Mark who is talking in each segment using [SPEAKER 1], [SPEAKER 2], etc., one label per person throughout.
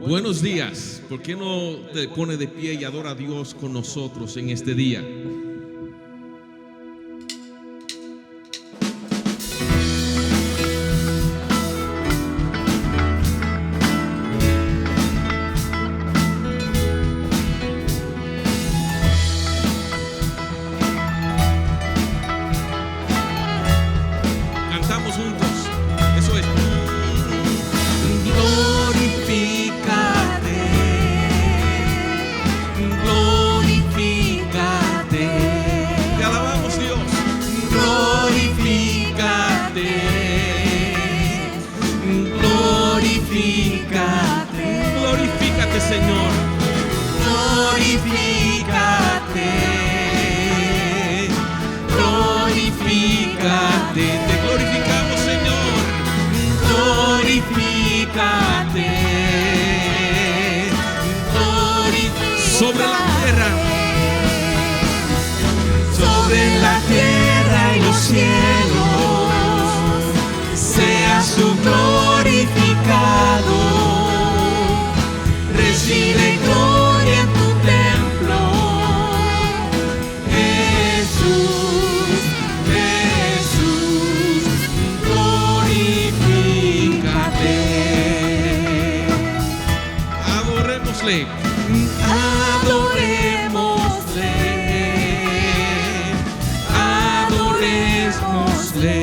[SPEAKER 1] Buenos días. ¿Por qué no te pone de pie y adora a Dios con nosotros en este día? Cantamos juntos. Eso es. Glorifícate, Señor. Glorifícate. Glorifícate. Te glorificamos, Señor. Glorifícate. Sobre la tierra. Sobre la tierra y los cielos. Seas tú glorificado. Recibe gloria en tu templo, Jesús, Jesús, glorifícate. Adorémosle, adorémosle, adorémosle.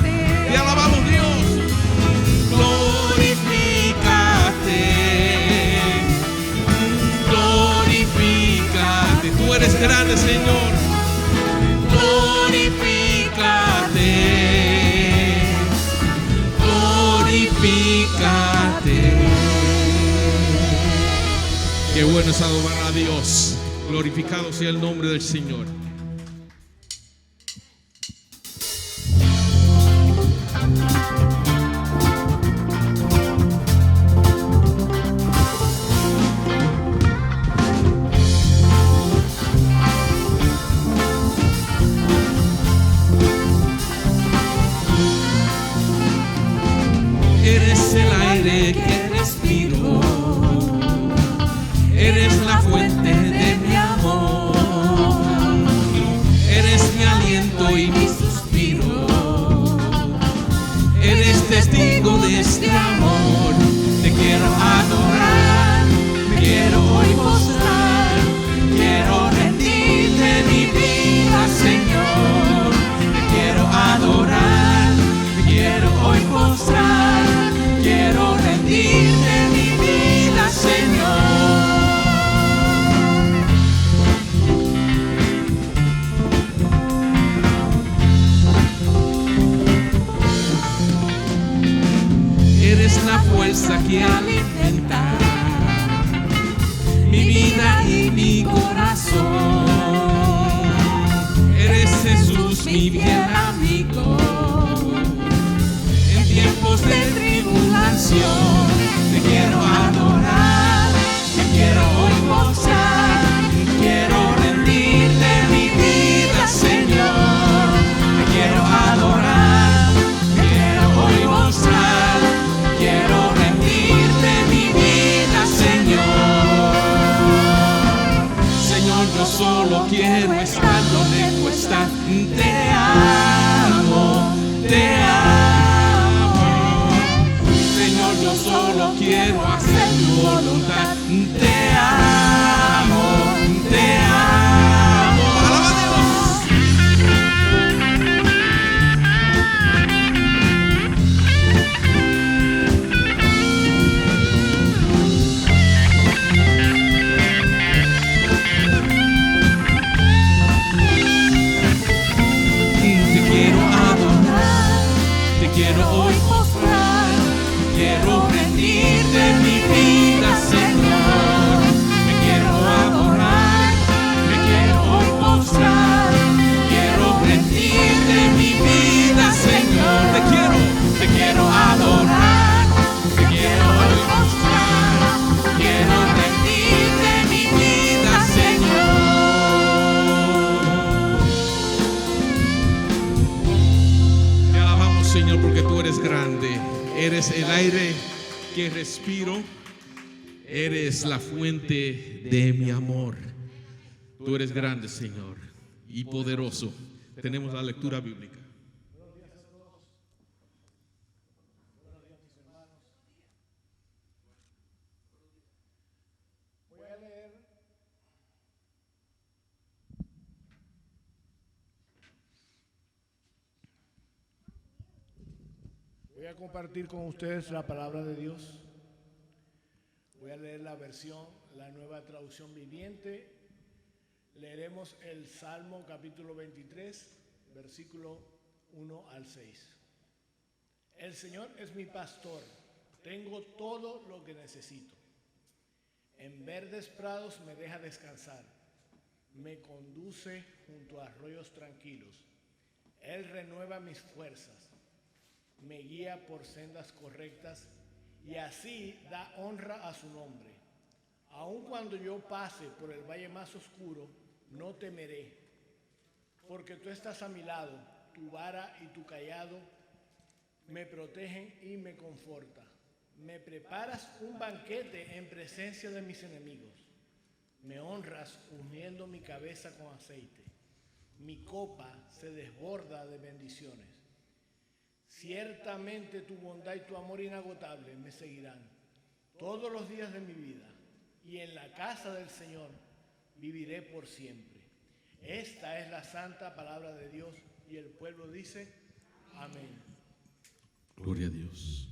[SPEAKER 1] Te alabamos, Dios. Glorifícate. Glorifícate. Tú eres grande, Señor. Glorifícate. Glorifícate. Qué bueno es adorar a Dios. Glorificado sea el nombre del Señor. Eres el aire que respiro, eres la fuente de mi amor, eres mi aliento y mi suspiro, eres testigo de este amor. Te quiero adorar, me quiero hoy postrar, quiero rendirte mi vida, Señor. Te quiero adorar, me quiero hoy postrar, quiero rendirte mi vida, Señor. Eres la fuerza que alimenta mi vida y mi corazón. Eres Jesús, mi fiel amigo. En tiempos de tribulación te quiero adorar, te quiero hoy postrar, quiero rendirte mi vida, Señor. Te quiero adorar, te quiero hoy postrar, quiero rendirte mi vida, Señor. Señor, yo solo quiero estar donde tú estás. Te amo, te amo. Señor, yo solo quiero hacer tu voluntad. Te amo, te amo. ¡Alaba a Dios! eres el aire que respiro, eres la fuente de mi amor. Tú eres grande, Señor, y poderoso. Tenemos la lectura bíblica.
[SPEAKER 2] Voy a compartir con ustedes la palabra de Dios. Voy a leer la versión, la Nueva Traducción Viviente. Leeremos el Salmo capítulo 23, versículo 1 al 6. El Señor es mi pastor, tengo todo lo que necesito. En verdes prados me deja descansar, me conduce junto a arroyos tranquilos. Él renueva mis fuerzas, me guía por sendas correctas y así da honra a su nombre. Aun cuando yo pase por el valle más oscuro, no temeré, porque tú estás a mi lado, tu vara y tu cayado me protegen y me confortan. Me preparas un banquete en presencia de mis enemigos. Me honras ungiendo mi cabeza con aceite. Mi copa se desborda de bendiciones. Ciertamente tu bondad y tu amor inagotable me seguirán todos los días de mi vida, y en la casa del Señor viviré por siempre. Esta es la santa palabra de Dios, y el pueblo dice: amén.
[SPEAKER 1] Gloria a Dios.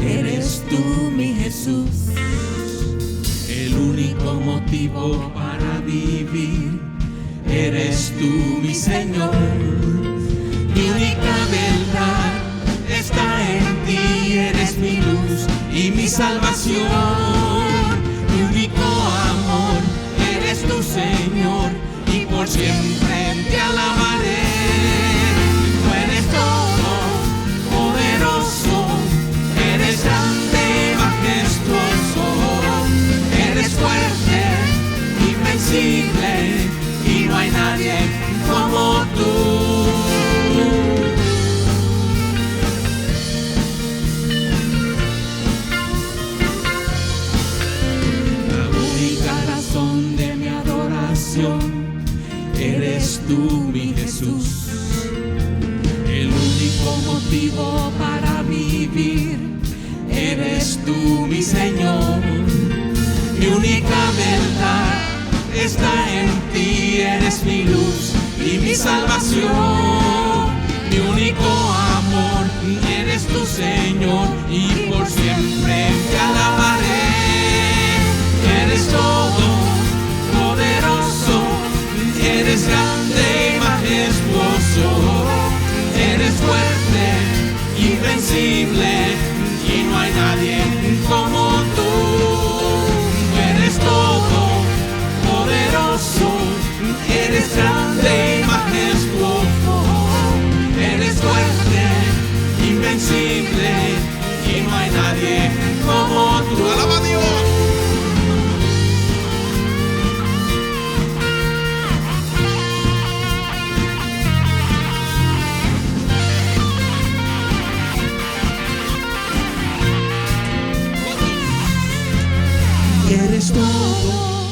[SPEAKER 3] Eres tú, mi Jesús,
[SPEAKER 1] El único motivo para vivir.
[SPEAKER 3] eres tú, mi Señor. Mi única verdad está en ti, eres mi luz y mi salvación. Mi único amor, eres tu Señor, y por siempre te alabaré. Tú eres todo poderoso, eres grande, majestuoso, eres fuerte, invencible, y no hay nadie como tú. La única razón de mi adoración eres tú, mi Jesús. El único motivo para vivir eres tú, mi Señor. Mi única verdad está en ti, eres mi luz y mi salvación. Mi único amor, eres tu Señor, y por siempre te alabaré. Eres todo poderoso, eres grande y majestuoso, eres fuerte, invencible, y no hay nadie como tú. Eres todo poderoso, eres grande y majestuoso, eres fuerte, invencible, y no hay nadie como tú. ¡Alaba a Dios! Eres todo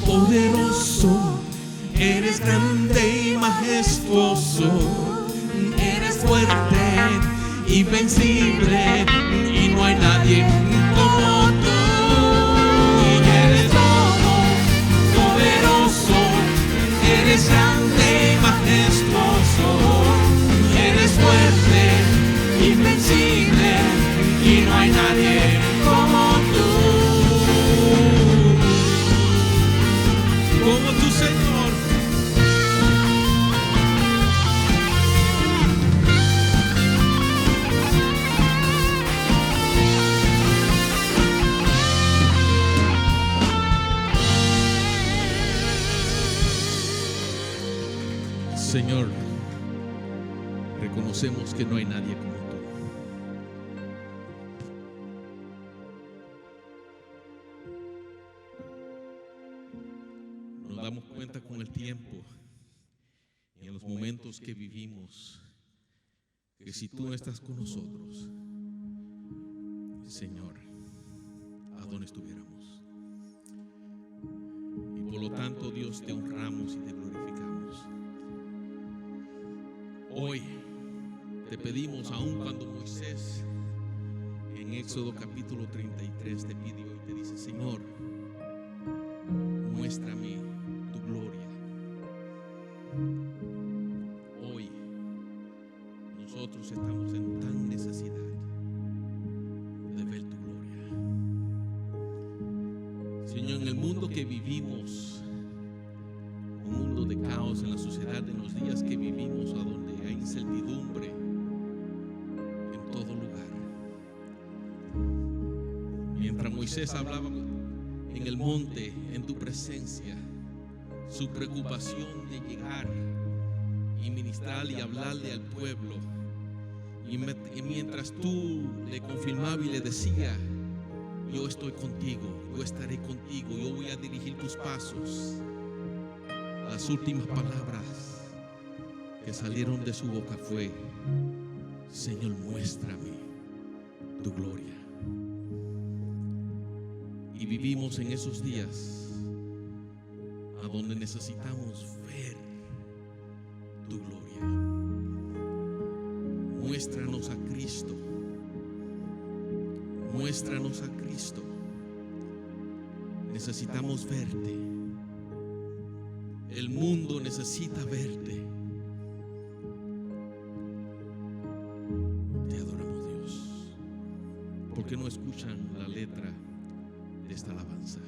[SPEAKER 3] poderoso, eres grande y majestuoso, eres fuerte, invencible, y no hay nadie como tú. Y eres todo poderoso, eres grande y majestuoso, eres fuerte, invencible, y no hay nadie como tú. Como tu Señor.
[SPEAKER 1] Señor, reconocemos que no hay nadie como tú. Nos damos cuenta con el tiempo y en los momentos que vivimos que si tú no estás con nosotros, Señor, ¿a dónde estuviéramos? Y por lo tanto, Dios, te honramos y te glorificamos. Hoy te pedimos, aun cuando Moisés en Éxodo capítulo 33 te pidió y te dice: Señor, muéstrame tu gloria. Hoy nosotros estamos en tan necesidad de ver tu gloria. Señor, en el mundo que vivimos, un mundo de caos, en la sociedad, en los días que vivimos, a donde hay incertidumbre en todo lugar. Mientras Moisés hablaba en el monte, en tu presencia, su preocupación de llegar y ministrar y hablarle al pueblo, y mientras tú le confirmabas y le decías: yo estoy contigo, yo estaré contigo, yo voy a dirigir tus pasos. Las últimas palabras que salieron de su boca fue: Señor, muéstrame tu gloria. Y vivimos en esos días a donde necesitamos ver tu gloria. Muéstranos a Cristo. Muéstranos a Cristo. Necesitamos verte. El mundo necesita verte. Te adoramos, Dios. ¿Por qué no escuchan la letra de esta alabanza?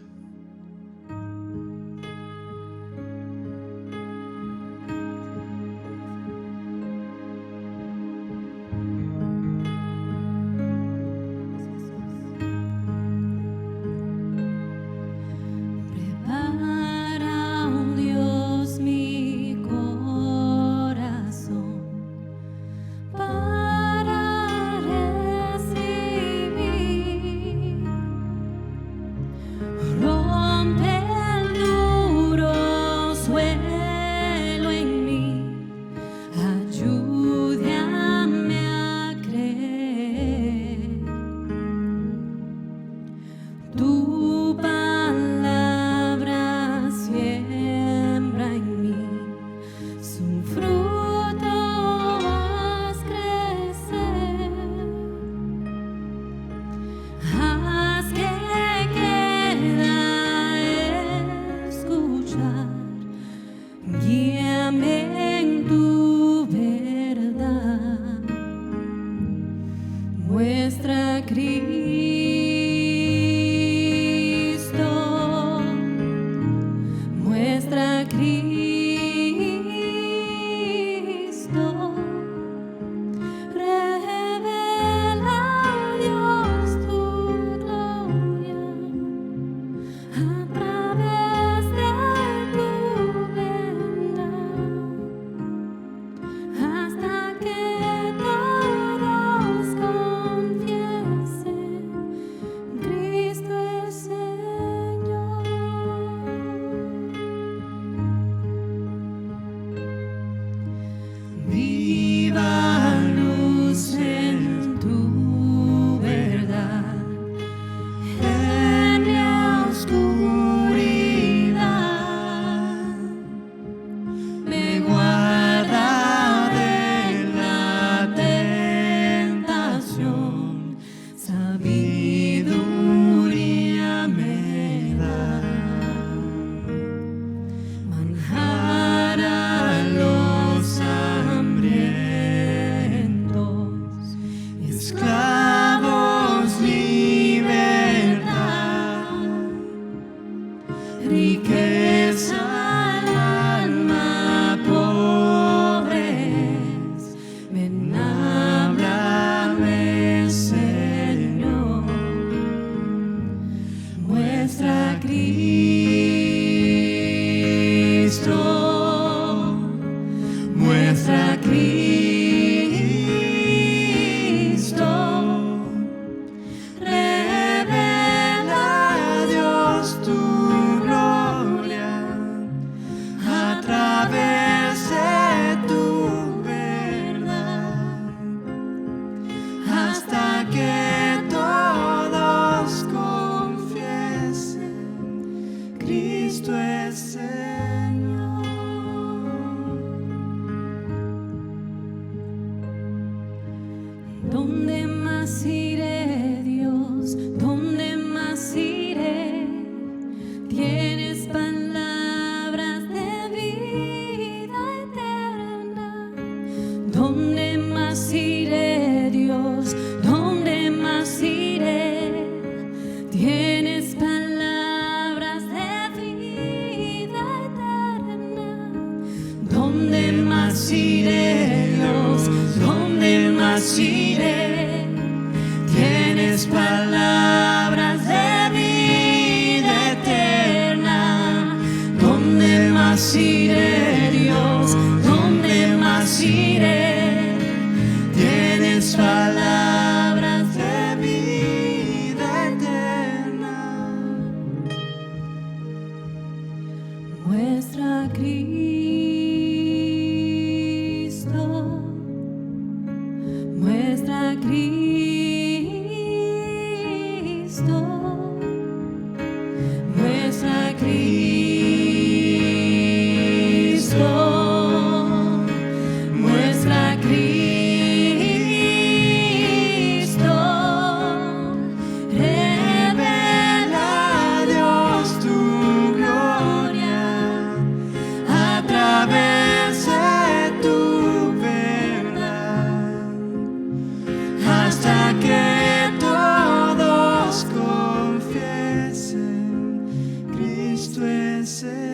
[SPEAKER 3] más iré? Tienes palabras de vida eterna. ¿Dónde más iré, Dios? ¿Dónde más iré? Tienes palabras de vida eterna. Muestra a Cristo, muestra a Cristo, muestra a Cristo, muestra a Cristo, revela a Dios tu gloria a través de tu verdad, hasta que todos confiesen Cristo es Señor.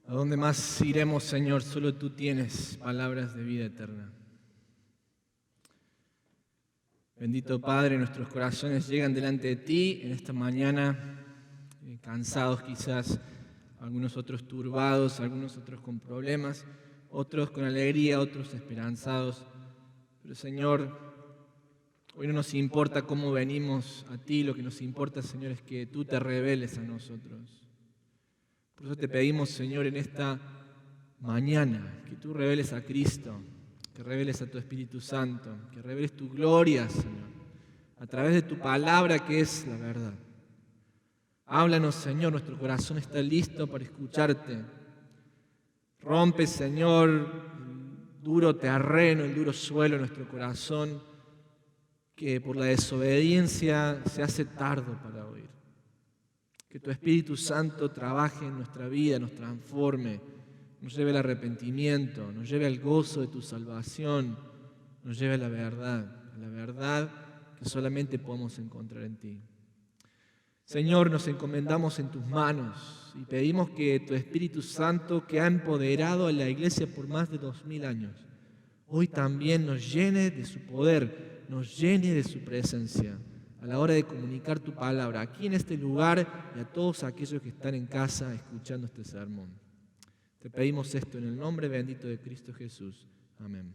[SPEAKER 4] ¿A dónde más iremos, Señor? Solo tú tienes palabras de vida eterna. Bendito Padre, nuestros corazones llegan delante de ti en esta mañana, cansados quizás, algunos otros turbados, algunos otros con problemas, otros con alegría, otros esperanzados. Pero Señor, hoy no nos importa cómo venimos a ti, lo que nos importa, Señor, es que tú te reveles a nosotros. Por eso te pedimos, Señor, en esta mañana, que tú reveles a Cristo, que reveles a tu Espíritu Santo, que reveles tu gloria, Señor, a través de tu palabra que es la verdad. Háblanos, Señor, nuestro corazón está listo para escucharte. Rompe, Señor, el duro terreno, el duro suelo de nuestro corazón, que por la desobediencia se hace tardo para oír. Que tu Espíritu Santo trabaje en nuestra vida, nos transforme, nos lleve al arrepentimiento, nos lleve al gozo de tu salvación, nos lleve a la verdad que solamente podemos encontrar en ti. Señor, nos encomendamos en tus manos y pedimos que tu Espíritu Santo, que ha empoderado a la iglesia por más de 2000 años, hoy también nos llene de su poder, nos llene de su presencia a la hora de comunicar tu palabra aquí en este lugar y a todos aquellos que están en casa escuchando este sermón. Te pedimos esto en el nombre bendito de Cristo Jesús. Amén.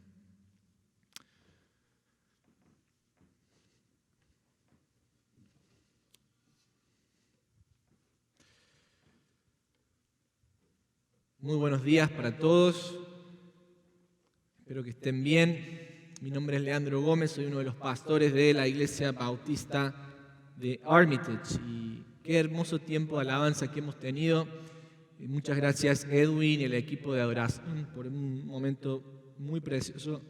[SPEAKER 4] Muy buenos días para todos. Espero que estén bien. Mi nombre es Leandro Gómez, soy uno de los pastores de la Iglesia Bautista de Armitage. Y qué hermoso tiempo de alabanza que hemos tenido. Muchas gracias Edwin y el equipo de adoración por un momento muy precioso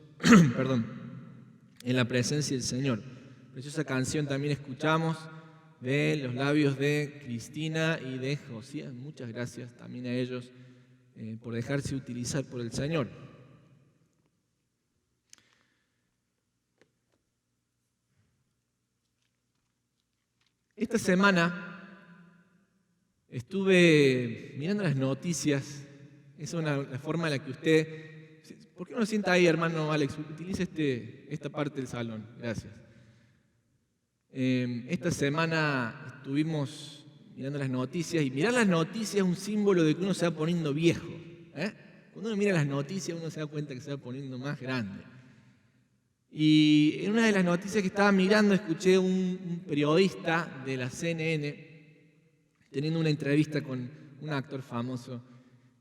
[SPEAKER 4] en la presencia del Señor. Preciosa canción también escuchamos de los labios de Cristina y de Josías. Muchas gracias también a ellos por dejarse utilizar por el Señor. Esta semana estuve mirando las noticias. Es la forma en la que usted... ¿Por qué no lo sienta ahí, hermano Alex? Utilice esta parte del salón. Gracias. Esta semana estuvimos mirando las noticias, y mirar las noticias es un símbolo de que uno se va poniendo viejo. Cuando uno mira las noticias uno se da cuenta que se va poniendo más grande. Y en una de las noticias que estaba mirando escuché un periodista de la CNN teniendo una entrevista con un actor famoso.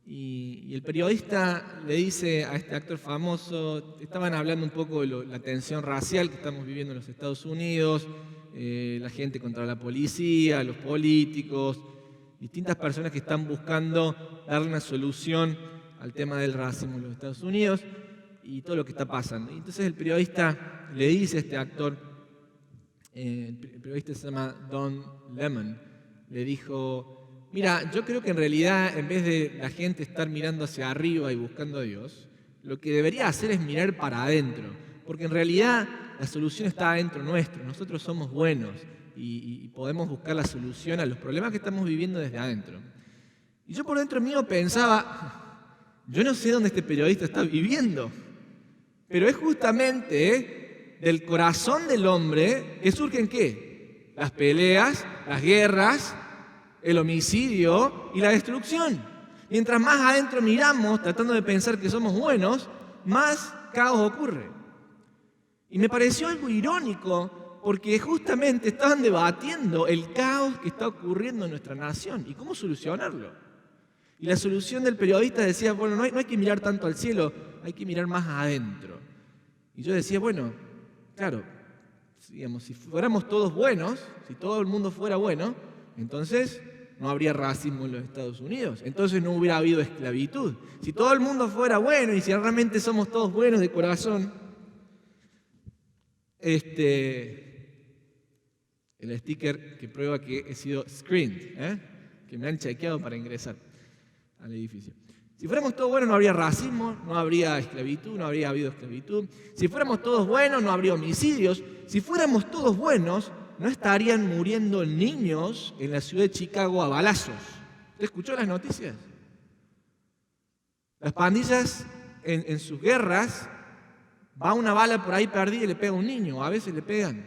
[SPEAKER 4] Y el periodista le dice a este actor famoso, estaban hablando un poco de la tensión racial que estamos viviendo en los Estados Unidos, la gente contra la policía, los políticos, distintas personas que están buscando darle una solución al tema del racismo en los Estados Unidos y todo lo que está pasando. Y entonces el periodista le dice a este actor, el periodista se llama Don Lemon, le dijo, mira, yo creo que en realidad en vez de la gente estar mirando hacia arriba y buscando a Dios, lo que debería hacer es mirar para adentro, porque en realidad la solución está adentro nuestro, nosotros somos buenos y podemos buscar la solución a los problemas que estamos viviendo desde adentro. Y yo por dentro mío pensaba, yo no sé dónde este periodista está viviendo, pero es justamente del corazón del hombre que surgen ¿qué? Las peleas, las guerras, el homicidio y la destrucción. Mientras más adentro miramos, tratando de pensar que somos buenos, más caos ocurre. Y me pareció algo irónico, porque justamente estaban debatiendo el caos que está ocurriendo en nuestra nación y cómo solucionarlo. Y la solución del periodista decía, bueno, no hay que mirar tanto al cielo, hay que mirar más adentro. Y yo decía, bueno, claro, digamos, si fuéramos todos buenos, si todo el mundo fuera bueno, entonces no habría racismo en los Estados Unidos, entonces no hubiera habido esclavitud. Si todo el mundo fuera bueno y si realmente somos todos buenos de corazón, el sticker que prueba que he sido screened, que me han chequeado para ingresar al edificio. Si fuéramos todos buenos no habría racismo, no habría esclavitud, no habría habido esclavitud. Si fuéramos todos buenos no habría homicidios. Si fuéramos todos buenos no estarían muriendo niños en la ciudad de Chicago a balazos. ¿Usted escuchó las noticias? Las pandillas en sus guerras, va una bala por ahí perdida y le pega a un niño, a veces le pegan.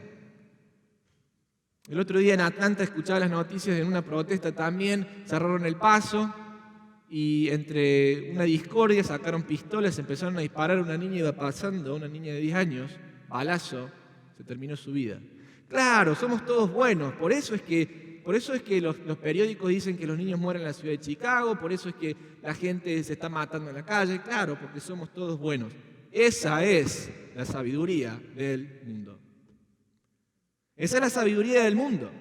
[SPEAKER 4] El otro día en Atlanta escuchaba las noticias de una protesta también, cerraron el paso y entre una discordia sacaron pistolas, empezaron a disparar, una niña iba pasando, una niña de 10 años, balazo, se terminó su vida. Claro, somos todos buenos, por eso es que los periódicos dicen que los niños mueren en la ciudad de Chicago, por eso es que la gente se está matando en la calle, claro, porque somos todos buenos. Esa es la sabiduría del mundo. Esa es la sabiduría del mundo.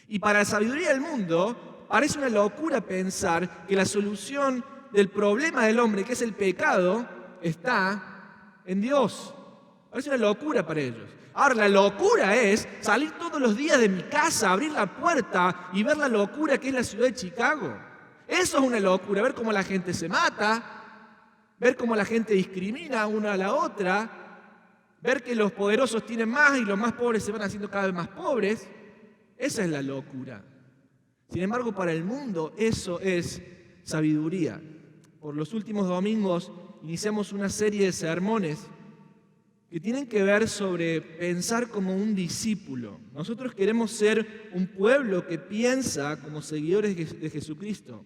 [SPEAKER 4] Y para la sabiduría del mundo, parece una locura pensar que la solución del problema del hombre, que es el pecado, está en Dios. Parece una locura para ellos. Ahora, la locura es salir todos los días de mi casa, abrir la puerta y ver la locura que es la ciudad de Chicago. Eso es una locura, ver cómo la gente se mata, ver cómo la gente discrimina una a la otra, ver que los poderosos tienen más y los más pobres se van haciendo cada vez más pobres. Esa es la locura. Sin embargo, para el mundo eso es sabiduría. Por los últimos domingos iniciamos una serie de sermones que tienen que ver sobre pensar como un discípulo. Nosotros queremos ser un pueblo que piensa como seguidores de Jesucristo.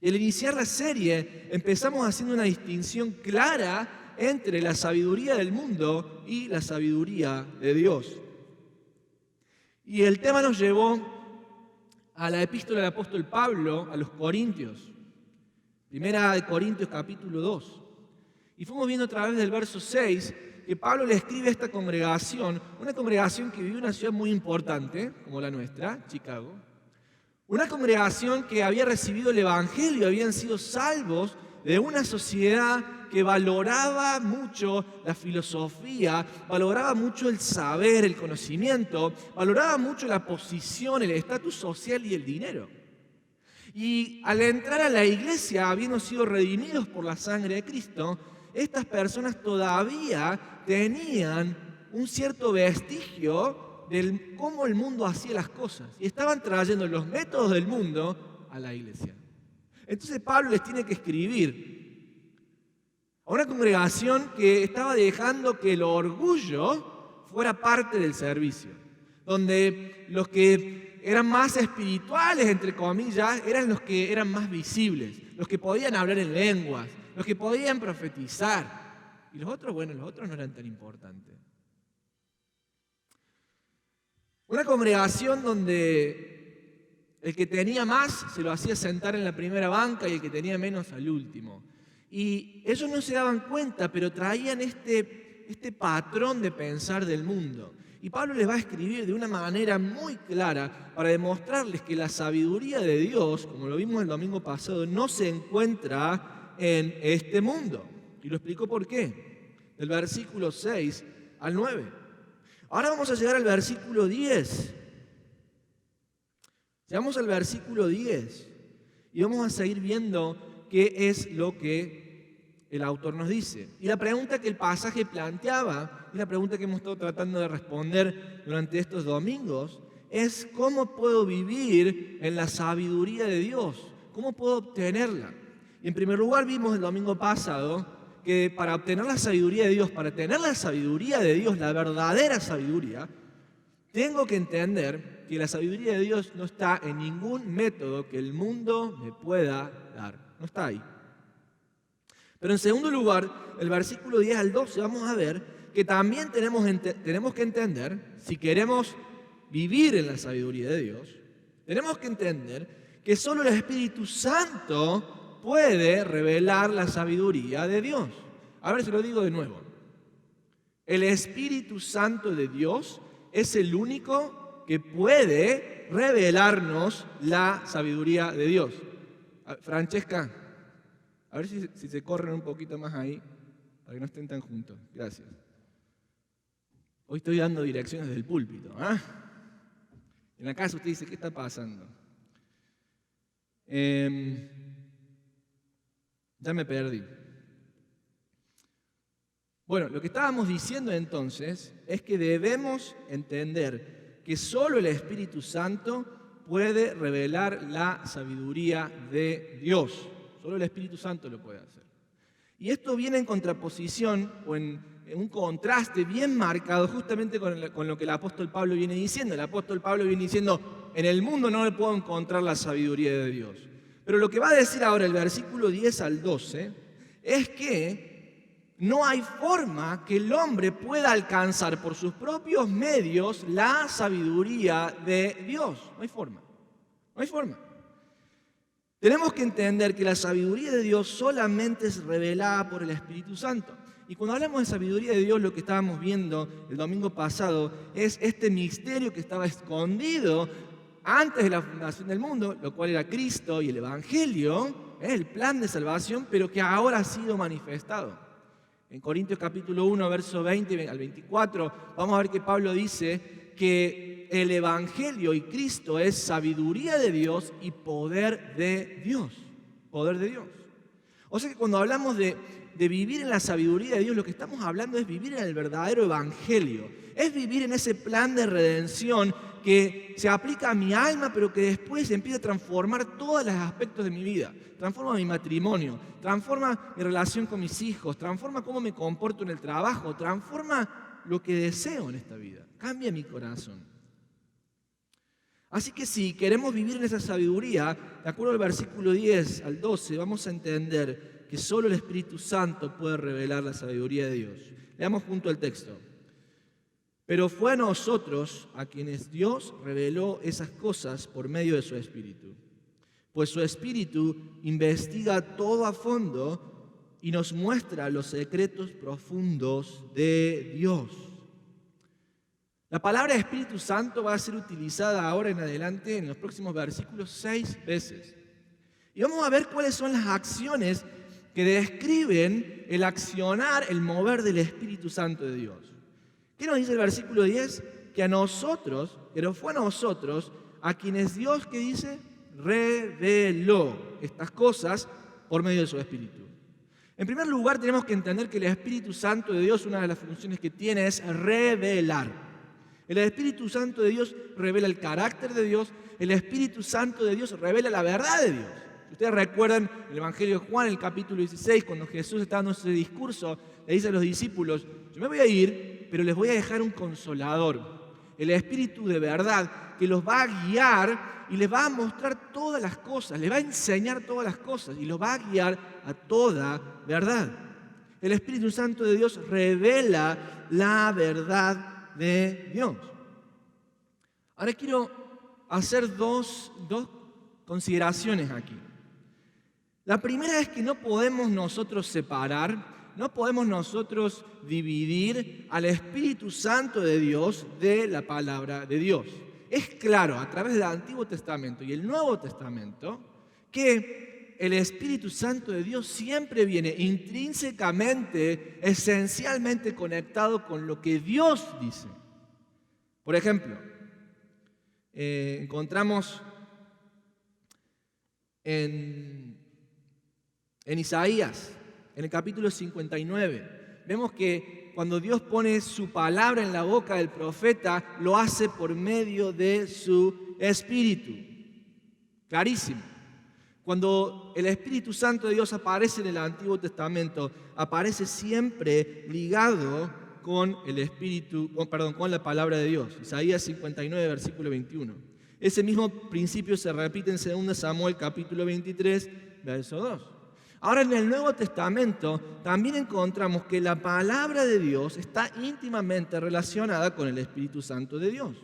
[SPEAKER 4] Y al iniciar la serie empezamos haciendo una distinción clara entre la sabiduría del mundo y la sabiduría de Dios. Y el tema nos llevó a la epístola del apóstol Pablo a los Corintios, primera de Corintios capítulo 2. Y fuimos viendo a través del verso 6 que Pablo le escribe a esta congregación, una congregación que vive en una ciudad muy importante, como la nuestra, Chicago, una congregación que había recibido el Evangelio, habían sido salvos de una sociedad que valoraba mucho la filosofía, valoraba mucho el saber, el conocimiento, valoraba mucho la posición, el estatus social y el dinero. Y al entrar a la iglesia, habiendo sido redimidos por la sangre de Cristo, estas personas todavía tenían un cierto vestigio de cómo el mundo hacía las cosas. Y estaban trayendo los métodos del mundo a la iglesia. Entonces Pablo les tiene que escribir a una congregación que estaba dejando que el orgullo fuera parte del servicio, donde los que eran más espirituales, entre comillas, eran los que eran más visibles, los que podían hablar en lenguas, los que podían profetizar. Y los otros no eran tan importantes. Una congregación donde el que tenía más se lo hacía sentar en la primera banca y el que tenía menos al último. Y ellos no se daban cuenta, pero traían este patrón de pensar del mundo. Y Pablo les va a escribir de una manera muy clara para demostrarles que la sabiduría de Dios, como lo vimos el domingo pasado, no se encuentra en este mundo. Y lo explicó por qué. Del versículo 6 al 9. Ahora vamos a llegar al versículo 10. Llegamos al versículo 10 y vamos a seguir viendo qué es lo que el autor nos dice. Y la pregunta que el pasaje planteaba, y la pregunta que hemos estado tratando de responder durante estos domingos, es ¿cómo puedo vivir en la sabiduría de Dios? ¿Cómo puedo obtenerla? Y en primer lugar vimos el domingo pasado que para obtener la sabiduría de Dios, para tener la sabiduría de Dios, la verdadera sabiduría, tengo que entender que la sabiduría de Dios no está en ningún método que el mundo me pueda dar. No está ahí. Pero en segundo lugar, el versículo 10 al 12 vamos a ver que también tenemos que entender, si queremos vivir en la sabiduría de Dios, tenemos que entender que solo el Espíritu Santo puede revelar la sabiduría de Dios. A ver, se lo digo de nuevo. El Espíritu Santo de Dios es el único que puede revelarnos la sabiduría de Dios. Francesca, a ver si se corren un poquito más ahí, para que no estén tan juntos. Gracias. Hoy estoy dando direcciones del púlpito. En la casa usted dice, ¿qué está pasando? Ya me perdí. Bueno, lo que estábamos diciendo entonces es que debemos entender que solo el Espíritu Santo puede revelar la sabiduría de Dios. Solo el Espíritu Santo lo puede hacer. Y esto viene en contraposición o en un contraste bien marcado justamente con lo que el apóstol Pablo viene diciendo. El apóstol Pablo viene diciendo, en el mundo no le puedo encontrar la sabiduría de Dios. Pero lo que va a decir ahora el versículo 10 al 12 es que no hay forma que el hombre pueda alcanzar por sus propios medios la sabiduría de Dios. No hay forma. No hay forma. Tenemos que entender que la sabiduría de Dios solamente es revelada por el Espíritu Santo. Y cuando hablamos de sabiduría de Dios, lo que estábamos viendo el domingo pasado es este misterio que estaba escondido antes de la fundación del mundo, lo cual era Cristo y el Evangelio, el plan de salvación, pero que ahora ha sido manifestado. En Corintios capítulo 1, verso 20 al 24, vamos a ver que Pablo dice que el Evangelio y Cristo es sabiduría de Dios y poder de Dios. Poder de Dios. O sea que cuando hablamos de vivir en la sabiduría de Dios, lo que estamos hablando es vivir en el verdadero Evangelio. Es vivir en ese plan de redención que se aplica a mi alma, pero que después empieza a transformar todos los aspectos de mi vida. Transforma mi matrimonio, transforma mi relación con mis hijos, transforma cómo me comporto en el trabajo, transforma lo que deseo en esta vida. Cambia mi corazón. Así que si queremos vivir en esa sabiduría, de acuerdo al versículo 10 al 12, vamos a entender que solo el Espíritu Santo puede revelar la sabiduría de Dios. Leamos junto al texto. Pero fue a nosotros a quienes Dios reveló esas cosas por medio de su Espíritu. Pues su Espíritu investiga todo a fondo y nos muestra los secretos profundos de Dios. La palabra Espíritu Santo va a ser utilizada ahora en adelante en los próximos versículos 6 veces. Y vamos a ver cuáles son las acciones que describen el accionar, el mover del Espíritu Santo de Dios. ¿Qué nos dice el versículo 10? Que a nosotros, pero fue a nosotros, a quienes Dios, ¿qué dice? Reveló estas cosas por medio de su Espíritu. En primer lugar, tenemos que entender que el Espíritu Santo de Dios, una de las funciones que tiene es revelar. El Espíritu Santo de Dios revela el carácter de Dios, el Espíritu Santo de Dios revela la verdad de Dios. Ustedes recuerdan el Evangelio de Juan, el capítulo 16, cuando Jesús está dando ese discurso, le dice a los discípulos, yo me voy a ir, pero les voy a dejar un consolador, el Espíritu de verdad, que los va a guiar y les va a mostrar todas las cosas, les va a enseñar todas las cosas y los va a guiar a toda verdad. El Espíritu Santo de Dios revela la verdad de Dios. Ahora quiero hacer dos consideraciones aquí. La primera es que no podemos nosotros separar, no podemos nosotros dividir al Espíritu Santo de Dios de la palabra de Dios. Es claro a través del Antiguo Testamento y el Nuevo Testamento que el Espíritu Santo de Dios siempre viene intrínsecamente, esencialmente conectado con lo que Dios dice. Por ejemplo, encontramos En Isaías, en el capítulo 59, vemos que cuando Dios pone su palabra en la boca del profeta, lo hace por medio de su Espíritu. Clarísimo. Cuando el Espíritu Santo de Dios aparece en el Antiguo Testamento, aparece siempre ligado con con la palabra de Dios. Isaías 59, versículo 21. Ese mismo principio se repite en 2 Samuel capítulo 23, verso 2. Ahora en el Nuevo Testamento también encontramos que la palabra de Dios está íntimamente relacionada con el Espíritu Santo de Dios.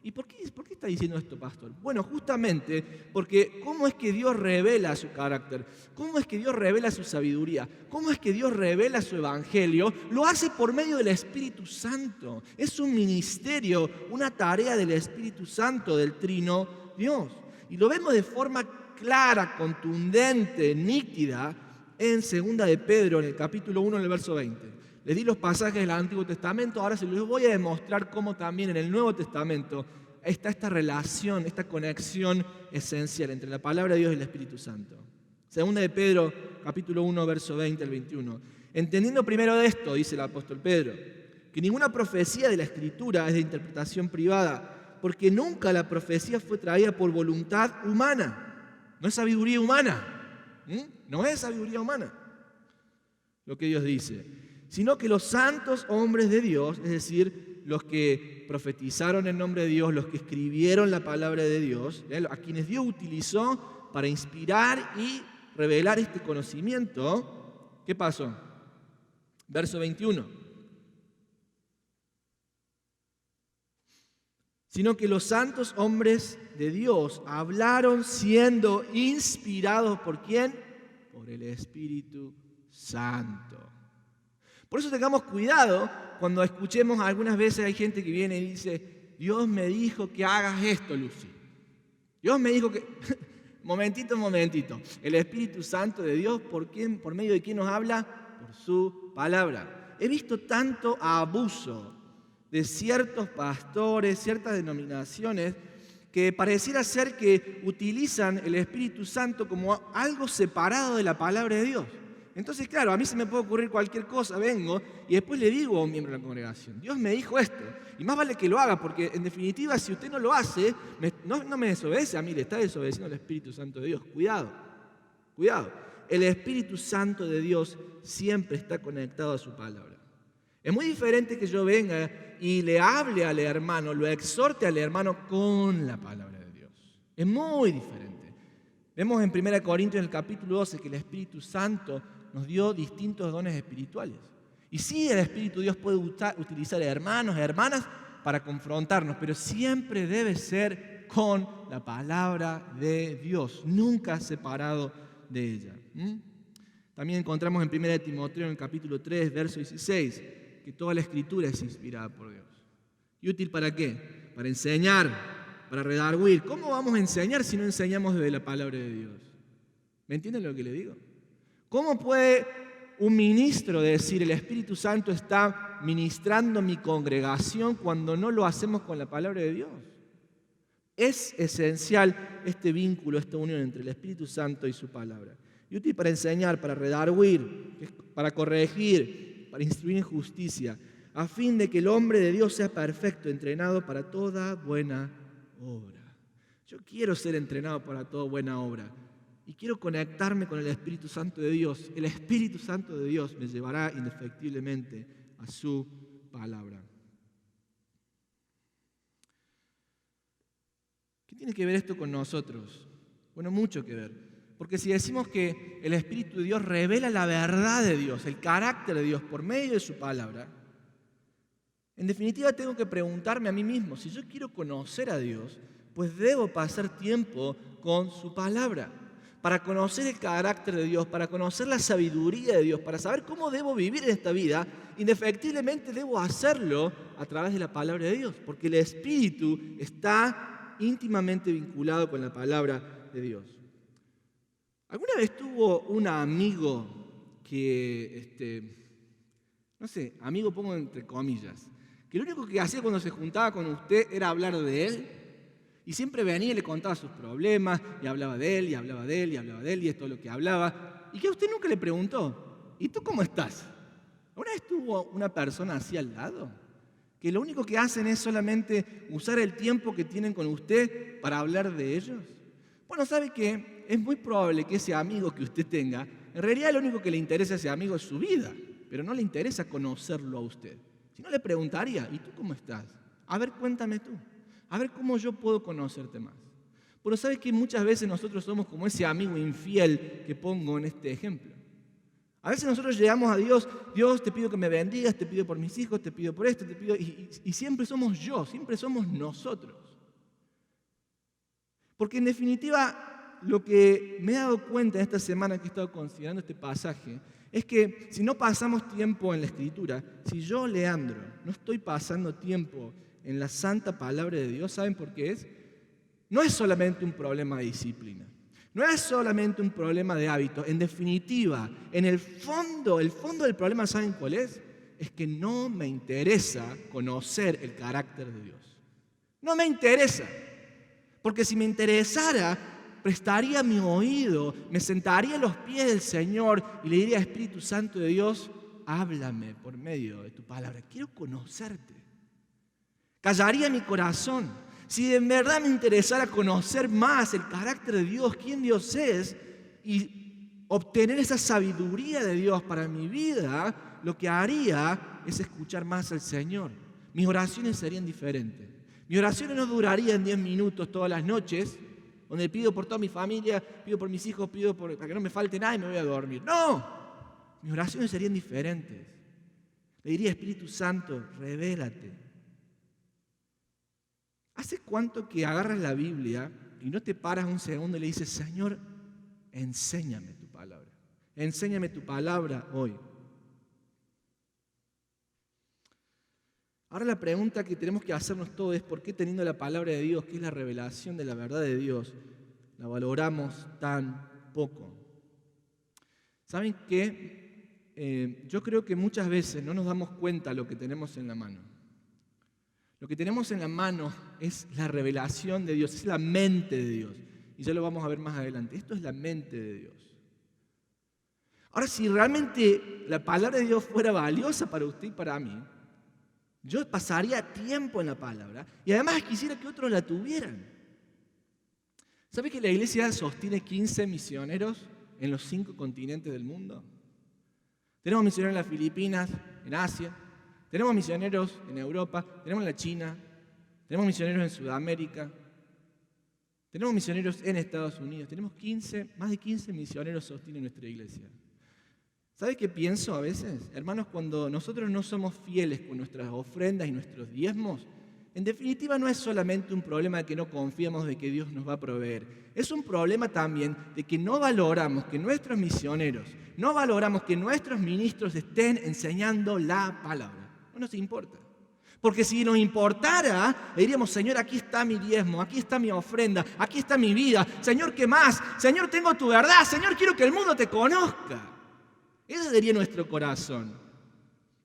[SPEAKER 4] ¿Y por qué está diciendo esto, pastor? Bueno, justamente porque ¿cómo es que Dios revela su carácter? ¿Cómo es que Dios revela su sabiduría? ¿Cómo es que Dios revela su evangelio? Lo hace por medio del Espíritu Santo. Es un ministerio, una tarea del Espíritu Santo, del Trino Dios. Y lo vemos de forma clara, contundente, nítida, en 2 de Pedro, en el capítulo 1, en el verso 20. Les di los pasajes del Antiguo Testamento, ahora se los voy a demostrar cómo también en el Nuevo Testamento está esta relación, esta conexión esencial entre la palabra de Dios y el Espíritu Santo. 2 de Pedro, capítulo 1, verso 20 al 21. Entendiendo primero de esto, dice el apóstol Pedro, que ninguna profecía de la Escritura es de interpretación privada, porque nunca la profecía fue traída por voluntad humana. No es sabiduría humana. No es sabiduría humana lo que Dios dice, sino que los santos hombres de Dios, es decir, los que profetizaron en nombre de Dios, los que escribieron la palabra de Dios, a quienes Dios utilizó para inspirar y revelar este conocimiento. ¿Qué pasó? Verso 21. Sino que los santos hombres de Dios hablaron siendo inspirados ¿por quién? Por el Espíritu Santo. Por eso tengamos cuidado cuando escuchemos algunas veces hay gente que viene y dice, Dios me dijo que hagas esto, Lucy. Dios me dijo que... momentito. El Espíritu Santo de Dios, ¿por medio de quién nos habla? Por su palabra. He visto tanto abuso de ciertos pastores, ciertas denominaciones, que pareciera ser que utilizan el Espíritu Santo como algo separado de la palabra de Dios. Entonces, claro, a mí se me puede ocurrir cualquier cosa, vengo y después le digo a un miembro de la congregación, Dios me dijo esto, y más vale que lo haga, porque en definitiva, si usted no lo hace, no me desobedece a mí, le está desobedeciendo al Espíritu Santo de Dios. Cuidado. El Espíritu Santo de Dios siempre está conectado a su palabra. Es muy diferente que yo venga y le hable al hermano, lo exhorte al hermano con la palabra de Dios. Es muy diferente. Vemos en 1 Corintios, en el capítulo 12, que el Espíritu Santo nos dio distintos dones espirituales. Y sí, el Espíritu de Dios puede utilizar hermanos, hermanas para confrontarnos, pero siempre debe ser con la palabra de Dios, nunca separado de ella. También encontramos en 1 Timoteo, en el capítulo 3, verso 16, que toda la Escritura es inspirada por Dios. ¿Y útil para qué? Para enseñar, para redarguir. ¿Cómo vamos a enseñar si no enseñamos desde la palabra de Dios? ¿Me entienden lo que le digo? ¿Cómo puede un ministro decir el Espíritu Santo está ministrando mi congregación cuando no lo hacemos con la palabra de Dios? Es esencial este vínculo, esta unión entre el Espíritu Santo y su palabra. Y útil para enseñar, para redarguir, para corregir, para instruir en justicia, a fin de que el hombre de Dios sea perfecto, entrenado para toda buena obra. Yo quiero ser entrenado para toda buena obra. Y quiero conectarme con el Espíritu Santo de Dios. El Espíritu Santo de Dios me llevará indefectiblemente a su palabra. ¿Qué tiene que ver esto con nosotros? Bueno, mucho que ver. Porque si decimos que el Espíritu de Dios revela la verdad de Dios, el carácter de Dios por medio de su palabra, en definitiva tengo que preguntarme a mí mismo, si yo quiero conocer a Dios, pues debo pasar tiempo con su palabra. Para conocer el carácter de Dios, para conocer la sabiduría de Dios, para saber cómo debo vivir en esta vida, indefectiblemente debo hacerlo a través de la palabra de Dios, porque el Espíritu está íntimamente vinculado con la palabra de Dios. ¿Alguna vez tuvo un amigo que, amigo pongo entre comillas, que lo único que hacía cuando se juntaba con usted era hablar de él? Y siempre venía y le contaba sus problemas, y hablaba de él, y hablaba de él, y hablaba de él, y es todo lo que hablaba. Y que a usted nunca le preguntó, ¿y tú cómo estás? ¿Alguna vez tuvo una persona así al lado? Que lo único que hacen es solamente usar el tiempo que tienen con usted para hablar de ellos. Bueno, ¿sabe qué? Es muy probable que ese amigo que usted tenga, en realidad lo único que le interesa a ese amigo es su vida, pero no le interesa conocerlo a usted. Si no, le preguntaría, ¿y tú cómo estás? A ver, cuéntame tú. A ver cómo yo puedo conocerte más. Pero ¿sabes que muchas veces nosotros somos como ese amigo infiel que pongo en este ejemplo? A veces nosotros llegamos a Dios, Dios, te pido que me bendigas, te pido por mis hijos, te pido por esto, te pido... Y siempre somos yo, siempre somos nosotros. Porque en definitiva, lo que me he dado cuenta esta semana que he estado considerando este pasaje, es que si no pasamos tiempo en la Escritura, si yo, Leandro, no estoy pasando tiempo en la santa palabra de Dios, ¿saben por qué es? No es solamente un problema de disciplina, no es solamente un problema de hábitos. En definitiva, en el fondo del problema, ¿saben cuál es? Es que no me interesa conocer el carácter de Dios. No me interesa, porque si me interesara, prestaría mi oído, me sentaría a los pies del Señor y le diría, Espíritu Santo de Dios, háblame por medio de tu palabra, quiero conocerte. Callaría mi corazón. Si de verdad me interesara conocer más el carácter de Dios, quién Dios es, y obtener esa sabiduría de Dios para mi vida, lo que haría es escuchar más al Señor. Mis oraciones serían diferentes. Mis oraciones no durarían 10 minutos todas las noches, donde pido por toda mi familia, pido por mis hijos, para que no me falte nada y me voy a dormir. ¡No! Mis oraciones serían diferentes. Le diría, Espíritu Santo, revélate. ¿Hace cuánto que agarras la Biblia y no te paras un segundo y le dices, Señor, enséñame tu palabra? Enséñame tu palabra hoy. Ahora la pregunta que tenemos que hacernos todos es, ¿por qué teniendo la palabra de Dios, que es la revelación de la verdad de Dios, la valoramos tan poco? ¿Saben qué? Yo creo que muchas veces no nos damos cuenta de lo que tenemos en la mano. Lo que tenemos en la mano es la revelación de Dios, es la mente de Dios. Y ya lo vamos a ver más adelante. Esto es la mente de Dios. Ahora, si realmente la palabra de Dios fuera valiosa para usted y para mí, yo pasaría tiempo en la palabra y además quisiera que otros la tuvieran. ¿Sabe que la iglesia sostiene 15 misioneros en los 5 continentes del mundo? Tenemos misioneros en las Filipinas, en Asia. Tenemos misioneros en Europa, tenemos en la China, tenemos misioneros en Sudamérica, tenemos misioneros en Estados Unidos, tenemos más de 15 misioneros sostienen nuestra iglesia. ¿Sabe qué pienso a veces? Hermanos, cuando nosotros no somos fieles con nuestras ofrendas y nuestros diezmos, en definitiva no es solamente un problema de que no confiamos de que Dios nos va a proveer. Es un problema también de que no valoramos que nuestros misioneros, no valoramos que nuestros ministros estén enseñando la palabra. No nos importa. Porque si nos importara, le diríamos, Señor, aquí está mi diezmo, aquí está mi ofrenda, aquí está mi vida. Señor, ¿qué más? Señor, tengo tu verdad. Señor, quiero que el mundo te conozca. Ese sería nuestro corazón.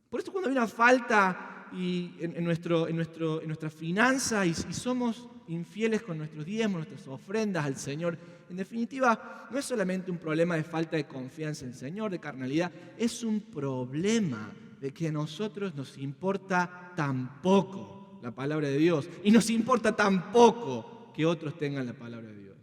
[SPEAKER 4] Por eso cuando hay una falta en nuestra finanza y somos infieles con nuestros diezmos, nuestras ofrendas al Señor, en definitiva, no es solamente un problema de falta de confianza en el Señor, de carnalidad, es un problema de que a nosotros nos importa tan poco la palabra de Dios y nos importa tan poco que otros tengan la palabra de Dios.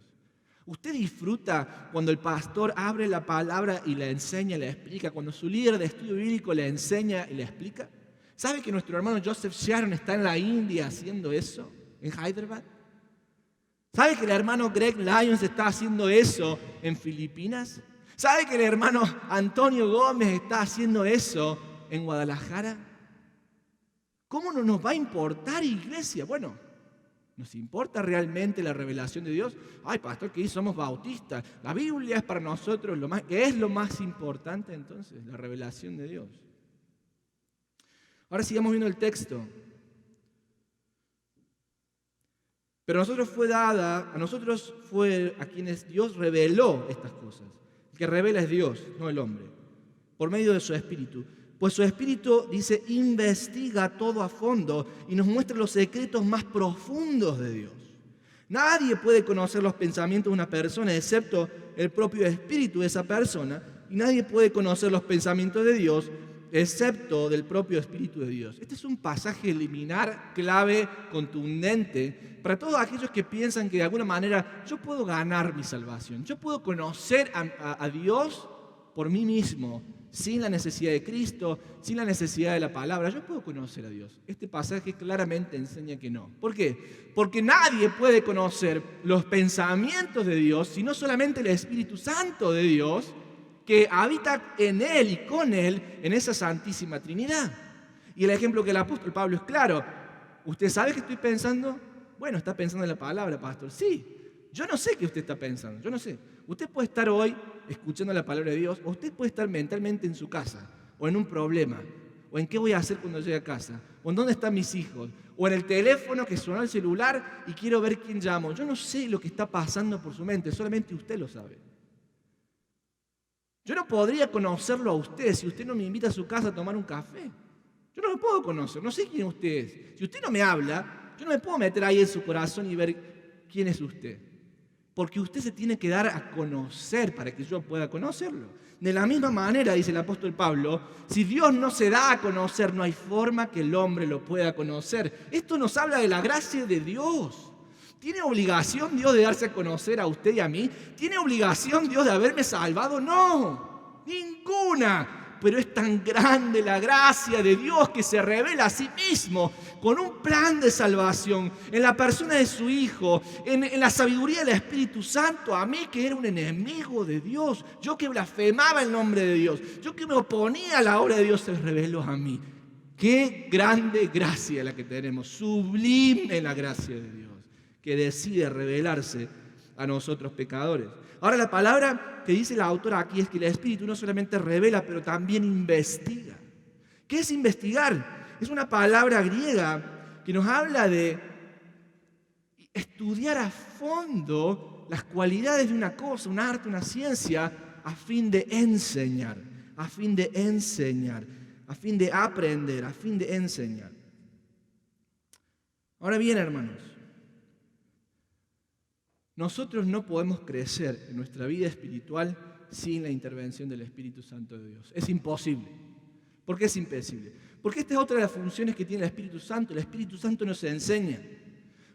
[SPEAKER 4] ¿Usted disfruta cuando el pastor abre la palabra y la enseña y la explica? Cuando su líder de estudio bíblico le enseña y le explica. ¿Sabe que nuestro hermano Joseph Sharon está en la India haciendo eso? En Hyderabad. ¿Sabe que el hermano Greg Lyons está haciendo eso en Filipinas? ¿Sabe que el hermano Antonio Gómez está haciendo eso en Guadalajara? ¿Cómo no nos va a importar, iglesia? Bueno, ¿nos importa realmente la revelación de Dios? Ay, pastor, que somos bautistas. La Biblia es para nosotros lo más importante entonces, la revelación de Dios. Ahora sigamos viendo el texto. Pero a nosotros fue a quienes Dios reveló estas cosas. El que revela es Dios, no el hombre, por medio de su Espíritu. Pues su Espíritu, dice, investiga todo a fondo y nos muestra los secretos más profundos de Dios. Nadie puede conocer los pensamientos de una persona excepto el propio espíritu de esa persona, y nadie puede conocer los pensamientos de Dios excepto del propio Espíritu de Dios. Este es un pasaje liminar, clave, contundente, para todos aquellos que piensan que de alguna manera yo puedo ganar mi salvación, yo puedo conocer a Dios por mí mismo, sin la necesidad de Cristo, sin la necesidad de la palabra. Yo puedo conocer a Dios. Este pasaje claramente enseña que no. ¿Por qué? Porque nadie puede conocer los pensamientos de Dios, sino solamente el Espíritu Santo de Dios, que habita en Él y con Él en esa Santísima Trinidad. Y el ejemplo que el apóstol Pablo es claro. ¿Usted sabe qué estoy pensando? Bueno, está pensando en la palabra, pastor. Sí, yo no sé qué usted está pensando, yo no sé. Usted puede estar hoy escuchando la palabra de Dios, o usted puede estar mentalmente en su casa, o en un problema, o en qué voy a hacer cuando llegue a casa, o en dónde están mis hijos, o en el teléfono que sonó el celular y quiero ver quién llamo. Yo no sé lo que está pasando por su mente, solamente usted lo sabe. Yo no podría conocerlo a usted si usted no me invita a su casa a tomar un café. Yo no lo puedo conocer, no sé quién usted es. Si usted no me habla, yo no me puedo meter ahí en su corazón y ver quién es usted. Porque usted se tiene que dar a conocer para que yo pueda conocerlo. De la misma manera, dice el apóstol Pablo, si Dios no se da a conocer, no hay forma que el hombre lo pueda conocer. Esto nos habla de la gracia de Dios. ¿Tiene obligación Dios de darse a conocer a usted y a mí? ¿Tiene obligación Dios de haberme salvado? No, ninguna. Pero es tan grande la gracia de Dios que se revela a sí mismo con un plan de salvación en la persona de su Hijo, en la sabiduría del Espíritu Santo, a mí que era un enemigo de Dios, yo que blasfemaba el nombre de Dios, yo que me oponía a la obra de Dios, se reveló a mí. Qué grande gracia la que tenemos, sublime la gracia de Dios, que decide revelarse a nosotros pecadores. Ahora, la palabra que dice la autora aquí es que el Espíritu no solamente revela, pero también investiga. ¿Qué es investigar? Es una palabra griega que nos habla de estudiar a fondo las cualidades de una cosa, un arte, una ciencia, a fin de enseñar, a fin de enseñar, a fin de aprender, a fin de enseñar. Ahora bien, hermanos, nosotros no podemos crecer en nuestra vida espiritual sin la intervención del Espíritu Santo de Dios. Es imposible. ¿Por qué es imposible? Porque esta es otra de las funciones que tiene el Espíritu Santo. El Espíritu Santo nos enseña.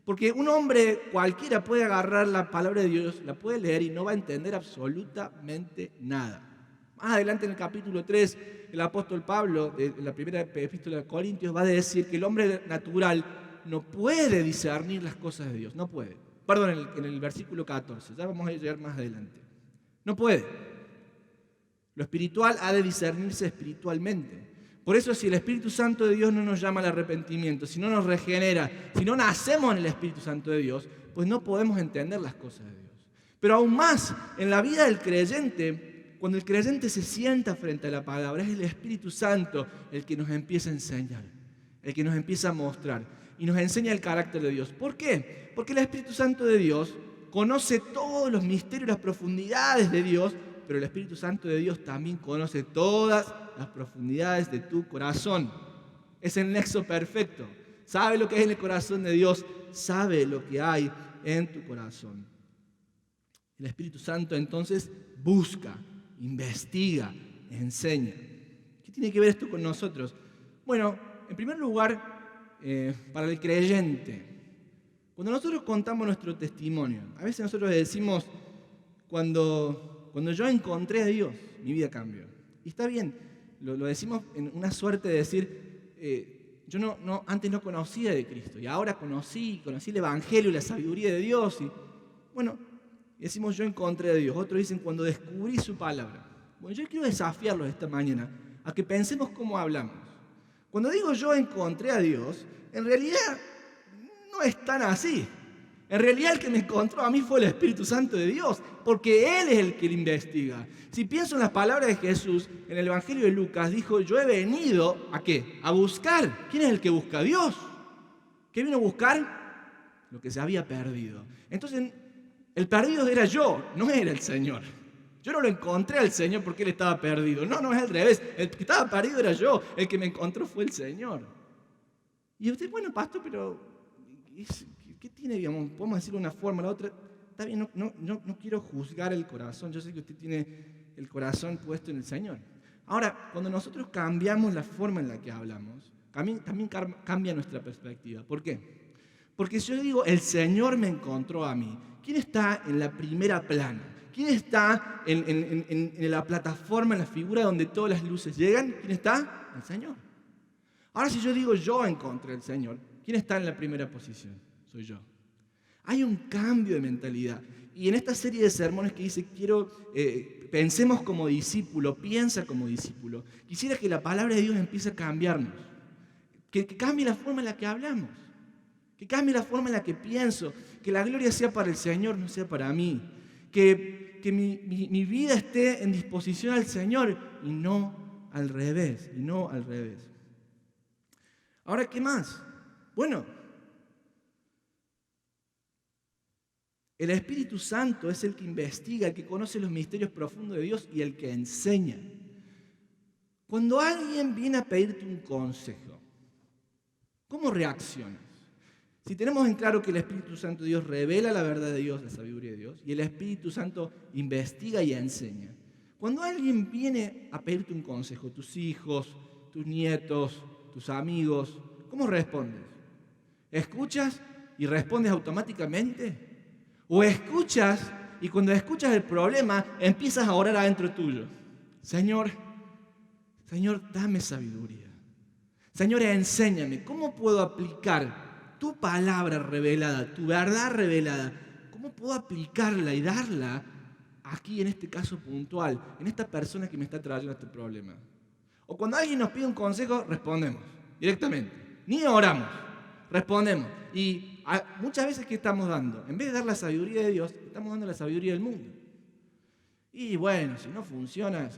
[SPEAKER 4] Porque un hombre cualquiera puede agarrar la palabra de Dios, la puede leer y no va a entender absolutamente nada. Más adelante en el capítulo 3, el apóstol Pablo, en la primera epístola de Corintios, va a decir que el hombre natural no puede discernir las cosas de Dios. No puede. Perdón, en el versículo 14, ya vamos a llegar más adelante. No puede. Lo espiritual ha de discernirse espiritualmente. Por eso, si el Espíritu Santo de Dios no nos llama al arrepentimiento, si no nos regenera, si no nacemos en el Espíritu Santo de Dios, pues no podemos entender las cosas de Dios. Pero aún más, en la vida del creyente, cuando el creyente se sienta frente a la palabra, es el Espíritu Santo el que nos empieza a enseñar, el que nos empieza a mostrar y nos enseña el carácter de Dios. ¿Por qué? Porque el Espíritu Santo de Dios conoce todos los misterios y las profundidades de Dios, pero el Espíritu Santo de Dios también conoce todas las profundidades de tu corazón. Es el nexo perfecto. Sabe lo que hay en el corazón de Dios, sabe lo que hay en tu corazón. El Espíritu Santo entonces busca, investiga, enseña. ¿Qué tiene que ver esto con nosotros? Bueno, en primer lugar, para el creyente, cuando nosotros contamos nuestro testimonio, a veces nosotros decimos, cuando yo encontré a Dios, mi vida cambió. Y está bien, lo decimos en una suerte de decir, yo antes no conocía de Cristo, y ahora conocí el Evangelio y la sabiduría de Dios, y bueno, decimos yo encontré a Dios. Otros dicen cuando descubrí su palabra. Bueno, yo quiero desafiarlos esta mañana a que pensemos cómo hablamos. Cuando digo yo encontré a Dios, en realidad no es tan así. En realidad el que me encontró a mí fue el Espíritu Santo de Dios, porque Él es el que lo investiga. Si pienso en las palabras de Jesús, en el Evangelio de Lucas, dijo, yo he venido, ¿a qué? A buscar. ¿Quién es el que busca? A Dios. ¿Qué vino a buscar? Lo que se había perdido. Entonces, el perdido era yo, no era el Señor. Yo no lo encontré al Señor porque Él estaba perdido. No, es al revés. El que estaba perdido era yo. El que me encontró fue el Señor. Y usted, bueno, pastor, pero ¿Qué tiene, digamos? Podemos decirlo de una forma, la otra. Está bien, no quiero juzgar el corazón. Yo sé que usted tiene el corazón puesto en el Señor. Ahora, cuando nosotros cambiamos la forma en la que hablamos, también cambia nuestra perspectiva. ¿Por qué? Porque si yo digo, el Señor me encontró a mí, ¿quién está en la primera plana? ¿Quién está en la plataforma, en la figura donde todas las luces llegan? ¿Quién está? El Señor. Ahora, si yo digo, yo encontré al Señor, ¿quién está en la primera posición? Soy yo. Hay un cambio de mentalidad. Y en esta serie de sermones que dice, pensemos como discípulo, piensa como discípulo, quisiera que la palabra de Dios empiece a cambiarnos. Que cambie la forma en la que hablamos. Que cambie la forma en la que pienso. Que la gloria sea para el Señor, no sea para mí. Que mi vida esté en disposición al Señor y no al revés. Ahora, ¿qué más? Bueno, el Espíritu Santo es el que investiga, el que conoce los misterios profundos de Dios y el que enseña. Cuando alguien viene a pedirte un consejo, ¿cómo reaccionas? Si tenemos en claro que el Espíritu Santo de Dios revela la verdad de Dios, la sabiduría de Dios, y el Espíritu Santo investiga y enseña. Cuando alguien viene a pedirte un consejo, tus hijos, tus nietos, tus amigos, ¿cómo respondes? ¿Escuchas y respondes automáticamente? ¿O escuchas y cuando escuchas el problema empiezas a orar adentro tuyo? Señor, dame sabiduría. Señor, enséñame, ¿cómo puedo aplicar tu palabra revelada, tu verdad revelada? ¿Cómo puedo aplicarla y darla aquí en este caso puntual, en esta persona que me está trayendo este problema? O cuando alguien nos pide un consejo, respondemos directamente. Ni oramos, respondemos. Y muchas veces, ¿qué estamos dando? En vez de dar la sabiduría de Dios, estamos dando la sabiduría del mundo. Y bueno, si no funciona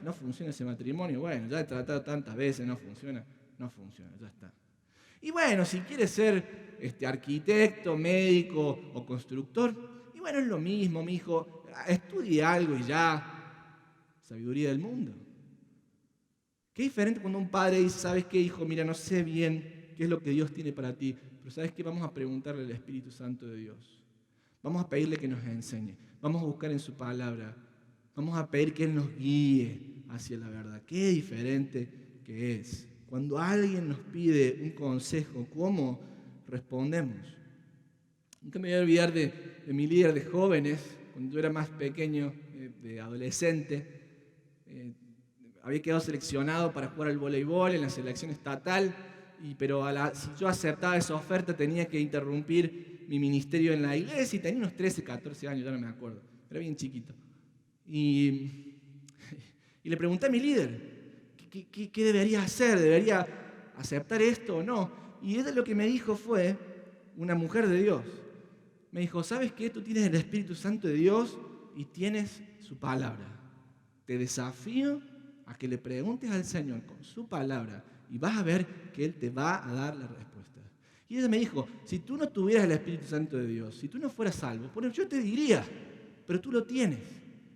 [SPEAKER 4] ese matrimonio, bueno, ya he tratado tantas veces, no funciona, ya está. Y bueno, si quieres ser arquitecto, médico o constructor, y bueno, es lo mismo, mi hijo, estudie algo y ya, sabiduría del mundo. Qué diferente cuando un padre dice, ¿sabes qué, hijo? Mira, no sé bien qué es lo que Dios tiene para ti, pero ¿sabes qué? Vamos a preguntarle al Espíritu Santo de Dios. Vamos a pedirle que nos enseñe. Vamos a buscar en su palabra. Vamos a pedir que Él nos guíe hacia la verdad. Qué diferente que es. Cuando alguien nos pide un consejo, ¿cómo respondemos? Nunca me voy a olvidar de mi líder de jóvenes, cuando yo era más pequeño, de adolescente. Había quedado seleccionado para jugar al voleibol en la selección estatal, pero si yo aceptaba esa oferta tenía que interrumpir mi ministerio en la iglesia y tenía unos 13, 14 años, ya no me acuerdo, era bien chiquito. Y le pregunté a mi líder, ¿qué debería hacer? ¿Debería aceptar esto o no? Y ella lo que me dijo fue, una mujer de Dios, me dijo, ¿sabes qué? Tú tienes el Espíritu Santo de Dios y tienes su palabra. Te desafío a que le preguntes al Señor con su palabra y vas a ver que Él te va a dar la respuesta. Y ella me dijo, si tú no tuvieras el Espíritu Santo de Dios, si tú no fueras salvo, yo te diría, pero tú lo tienes.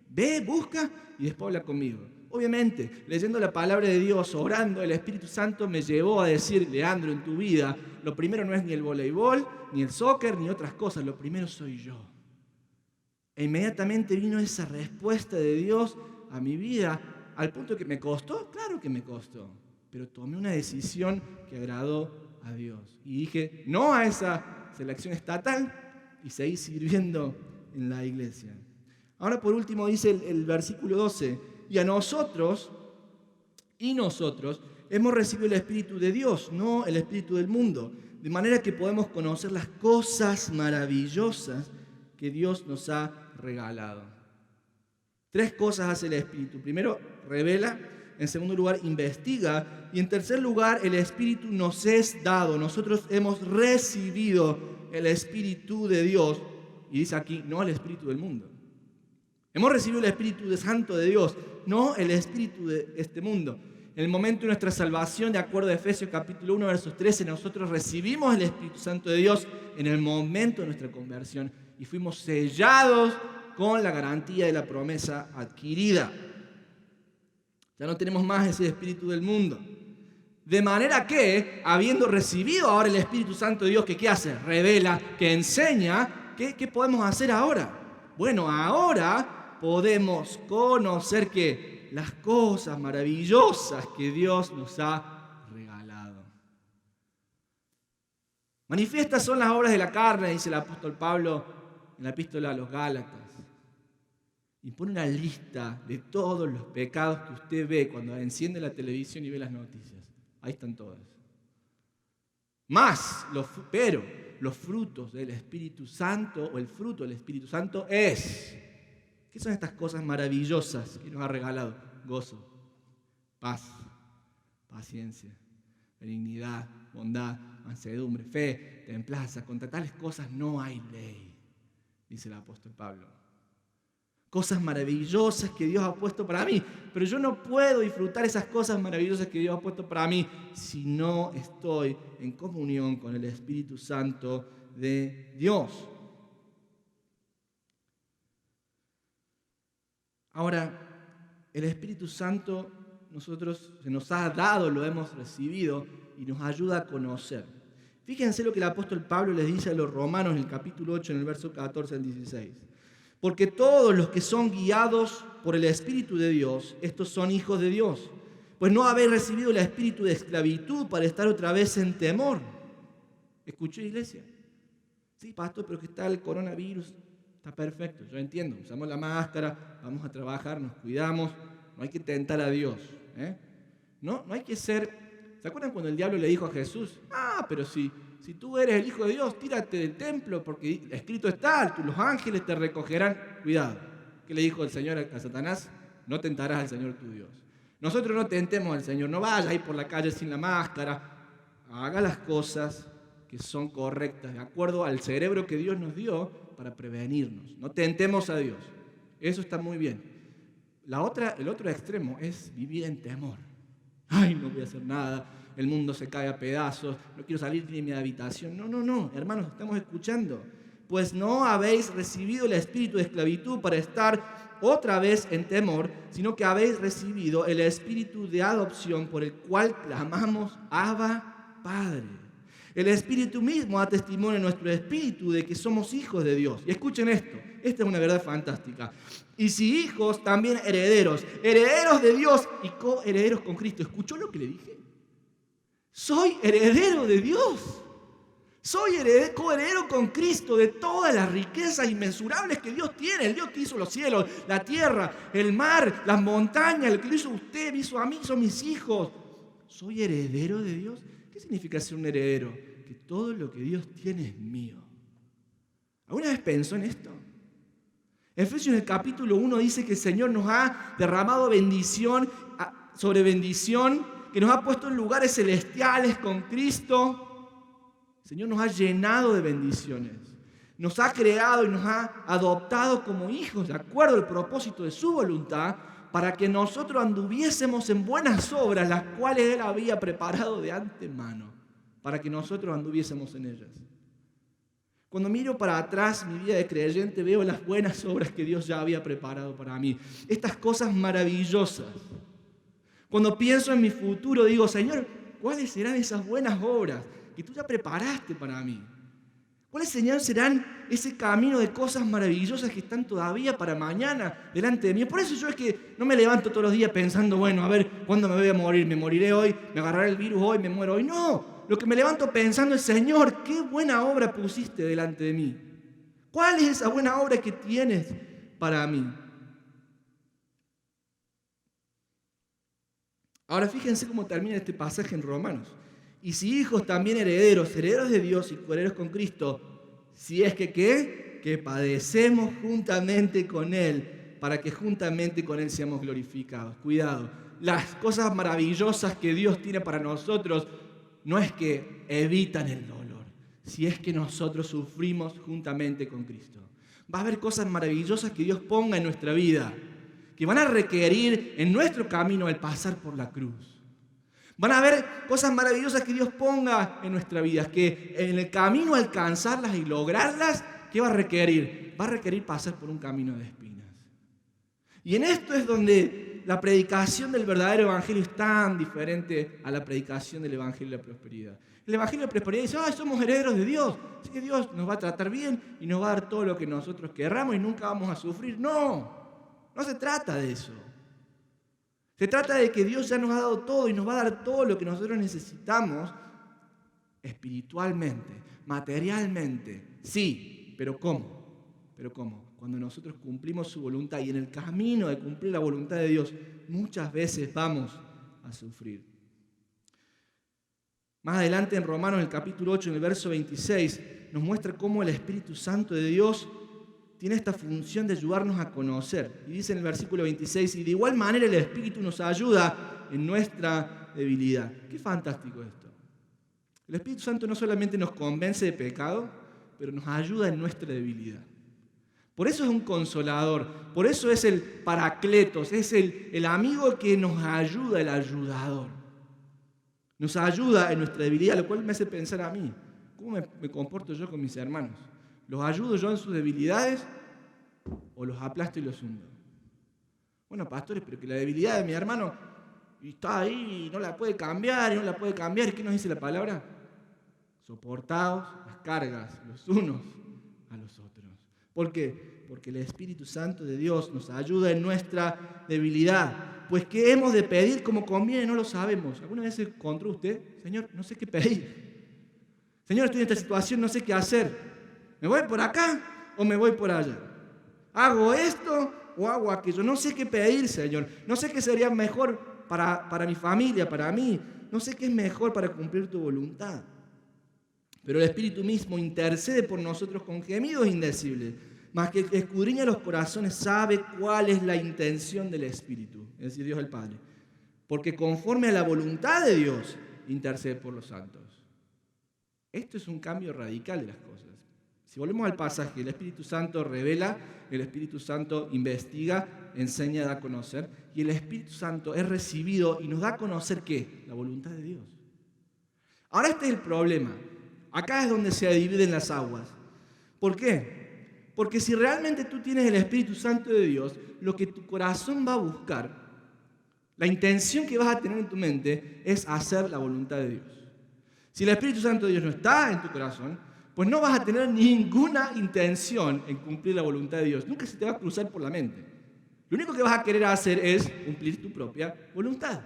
[SPEAKER 4] Ve, busca y después habla conmigo. Obviamente, leyendo la palabra de Dios, orando, el Espíritu Santo me llevó a decir, Leandro, en tu vida, lo primero no es ni el voleibol, ni el soccer, ni otras cosas, lo primero soy yo. E inmediatamente vino esa respuesta de Dios a mi vida, al punto que me costó, claro que me costó, pero tomé una decisión que agradó a Dios. Y dije, no a esa selección estatal y seguí sirviendo en la iglesia. Ahora por último dice el versículo 12, y nosotros hemos recibido el Espíritu de Dios, no el Espíritu del mundo, de manera que podemos conocer las cosas maravillosas que Dios nos ha regalado. 3 cosas hace el Espíritu. Primero, revela. En segundo lugar, investiga. Y en tercer lugar, el Espíritu nos es dado. Nosotros hemos recibido el Espíritu de Dios. Y dice aquí, no el Espíritu del mundo. Hemos recibido el Espíritu Santo de Dios, no el Espíritu de este mundo. En el momento de nuestra salvación, de acuerdo a Efesios capítulo 1, versos 13, nosotros recibimos el Espíritu Santo de Dios en el momento de nuestra conversión y fuimos sellados con la garantía de la promesa adquirida. Ya no tenemos más ese espíritu del mundo. De manera que, habiendo recibido ahora el Espíritu Santo de Dios, que ¿qué hace? Revela, que enseña, ¿qué podemos hacer ahora? Bueno, ahora podemos conocer que las cosas maravillosas que Dios nos ha regalado. Manifiestas son las obras de la carne, dice el apóstol Pablo en la epístola a los Gálatas. Y pone una lista de todos los pecados que usted ve cuando enciende la televisión y ve las noticias. Ahí están todas. Pero los frutos del Espíritu Santo, o el fruto del Espíritu Santo es... ¿Qué son estas cosas maravillosas que nos ha regalado? Gozo, paz, paciencia, benignidad, bondad, mansedumbre, fe, templanza. Contra tales cosas no hay ley, dice el apóstol Pablo. Cosas maravillosas que Dios ha puesto para mí. Pero yo no puedo disfrutar esas cosas maravillosas que Dios ha puesto para mí si no estoy en comunión con el Espíritu Santo de Dios. Ahora, el Espíritu Santo se nos ha dado, lo hemos recibido y nos ayuda a conocer. Fíjense lo que el apóstol Pablo les dice a los romanos en el capítulo 8, en el verso 14 al 16. Porque todos los que son guiados por el Espíritu de Dios, estos son hijos de Dios. Pues no habéis recibido el espíritu de esclavitud para estar otra vez en temor. ¿Escuchó, iglesia? Sí, pastor, pero que está el coronavirus. Está perfecto, yo entiendo. Usamos la máscara, vamos a trabajar, nos cuidamos. No hay que tentar a Dios. No hay que ser... ¿Se acuerdan cuando el diablo le dijo a Jesús? Pero si tú eres el Hijo de Dios, tírate del templo porque escrito está, los ángeles te recogerán. Cuidado. ¿Qué le dijo el Señor a Satanás? No tentarás al Señor tu Dios. Nosotros no tentemos al Señor. No vayas ahí por la calle sin la máscara. Haga las cosas que son correctas, de acuerdo al cerebro que Dios nos dio para prevenirnos. No tentemos a Dios. Eso está muy bien. El otro extremo es vivir en temor. No voy a hacer nada. El mundo se cae a pedazos, no quiero salir de mi habitación. No, hermanos, estamos escuchando. Pues no habéis recibido el espíritu de esclavitud para estar otra vez en temor, sino que habéis recibido el espíritu de adopción por el cual clamamos, Abba, Padre. El Espíritu mismo da testimonio en nuestro espíritu de que somos hijos de Dios. Y escuchen esto, esta es una verdad fantástica. Y si hijos, también herederos, herederos de Dios y coherederos con Cristo. ¿Escuchó lo que le dije? Soy heredero de Dios. Soy coheredero con Cristo de todas las riquezas inmensurables que Dios tiene. El Dios que hizo los cielos, la tierra, el mar, las montañas, el que lo hizo usted, me hizo a mí, son mis hijos. ¿Soy heredero de Dios? ¿Qué significa ser un heredero? Que todo lo que Dios tiene es mío. ¿Alguna vez pensó en esto? Efesios en el capítulo 1 dice que el Señor nos ha derramado bendición sobre bendición, que nos ha puesto en lugares celestiales con Cristo. El Señor nos ha llenado de bendiciones. Nos ha creado y nos ha adoptado como hijos de acuerdo al propósito de su voluntad para que nosotros anduviésemos en buenas obras, las cuales Él había preparado de antemano, para que nosotros anduviésemos en ellas. Cuando miro para atrás mi vida de creyente, veo las buenas obras que Dios ya había preparado para mí. Estas cosas maravillosas. Cuando pienso en mi futuro, digo, Señor, ¿cuáles serán esas buenas obras que tú ya preparaste para mí? ¿Cuáles, Señor, serán ese camino de cosas maravillosas que están todavía para mañana delante de mí? Por eso yo es que no me levanto todos los días pensando, bueno, a ver, ¿cuándo me voy a morir? ¿Me moriré hoy? ¿Me agarrará el virus hoy? ¿Me muero hoy? No, lo que me levanto pensando es, Señor, ¿qué buena obra pusiste delante de mí? ¿Cuál es esa buena obra que tienes para mí? Ahora fíjense cómo termina este pasaje en Romanos. Y si hijos también herederos, herederos de Dios y coherederos con Cristo, si es que ¿qué? Que padecemos juntamente con Él, para que juntamente con Él seamos glorificados. Cuidado, las cosas maravillosas que Dios tiene para nosotros no es que evitan el dolor, si es que nosotros sufrimos juntamente con Cristo. Va a haber cosas maravillosas que Dios ponga en nuestra vida, que van a requerir en nuestro camino el pasar por la cruz. Van a haber cosas maravillosas que Dios ponga en nuestra vida, que en el camino a alcanzarlas y lograrlas, ¿qué va a requerir? Va a requerir pasar por un camino de espinas. Y en esto es donde la predicación del verdadero evangelio es tan diferente a la predicación del evangelio de la prosperidad. El evangelio de la prosperidad dice, somos herederos de Dios, así que Dios nos va a tratar bien y nos va a dar todo lo que nosotros querramos y nunca vamos a sufrir. No se trata de eso. Se trata de que Dios ya nos ha dado todo y nos va a dar todo lo que nosotros necesitamos espiritualmente, materialmente. Sí, pero ¿cómo? Cuando nosotros cumplimos su voluntad y en el camino de cumplir la voluntad de Dios, muchas veces vamos a sufrir. Más adelante en Romanos, el capítulo 8, en el verso 26, nos muestra cómo el Espíritu Santo de Dios tiene esta función de ayudarnos a conocer. Y dice en el versículo 26, y de igual manera el Espíritu nos ayuda en nuestra debilidad. Qué fantástico esto. El Espíritu Santo no solamente nos convence de pecado, pero nos ayuda en nuestra debilidad. Por eso es un consolador, por eso es el paracletos, es el amigo que nos ayuda, el ayudador. Nos ayuda en nuestra debilidad, lo cual me hace pensar a mí, ¿cómo me comporto yo con mis hermanos? ¿Los ayudo yo en sus debilidades o los aplasto y los hundo? Bueno, pastores, pero que la debilidad de mi hermano está ahí y no la puede cambiar, ¿y qué nos dice la palabra? Soportaos las cargas los unos a los otros. ¿Por qué? Porque el Espíritu Santo de Dios nos ayuda en nuestra debilidad. Pues ¿qué hemos de pedir como conviene? No lo sabemos. ¿Alguna vez se encontró usted? Señor, no sé qué pedir. Señor, estoy en esta situación, no sé qué hacer. ¿Me voy por acá o me voy por allá? ¿Hago esto o hago aquello? No sé qué pedir, Señor. No sé qué sería mejor para mi familia, para mí. No sé qué es mejor para cumplir tu voluntad. Pero el Espíritu mismo intercede por nosotros con gemidos indecibles, más que el que escudriña los corazones sabe cuál es la intención del Espíritu, es decir, Dios el Padre. Porque conforme a la voluntad de Dios, intercede por los santos. Esto es un cambio radical de las cosas. Si volvemos al pasaje, el Espíritu Santo revela, el Espíritu Santo investiga, enseña, da a conocer, y el Espíritu Santo es recibido y nos da a conocer ¿qué? La voluntad de Dios. Ahora este es el problema. Acá es donde se dividen las aguas. ¿Por qué? Porque si realmente tú tienes el Espíritu Santo de Dios, lo que tu corazón va a buscar, la intención que vas a tener en tu mente es hacer la voluntad de Dios. Si el Espíritu Santo de Dios no está en tu corazón, pues no vas a tener ninguna intención en cumplir la voluntad de Dios. Nunca se te va a cruzar por la mente. Lo único que vas a querer hacer es cumplir tu propia voluntad.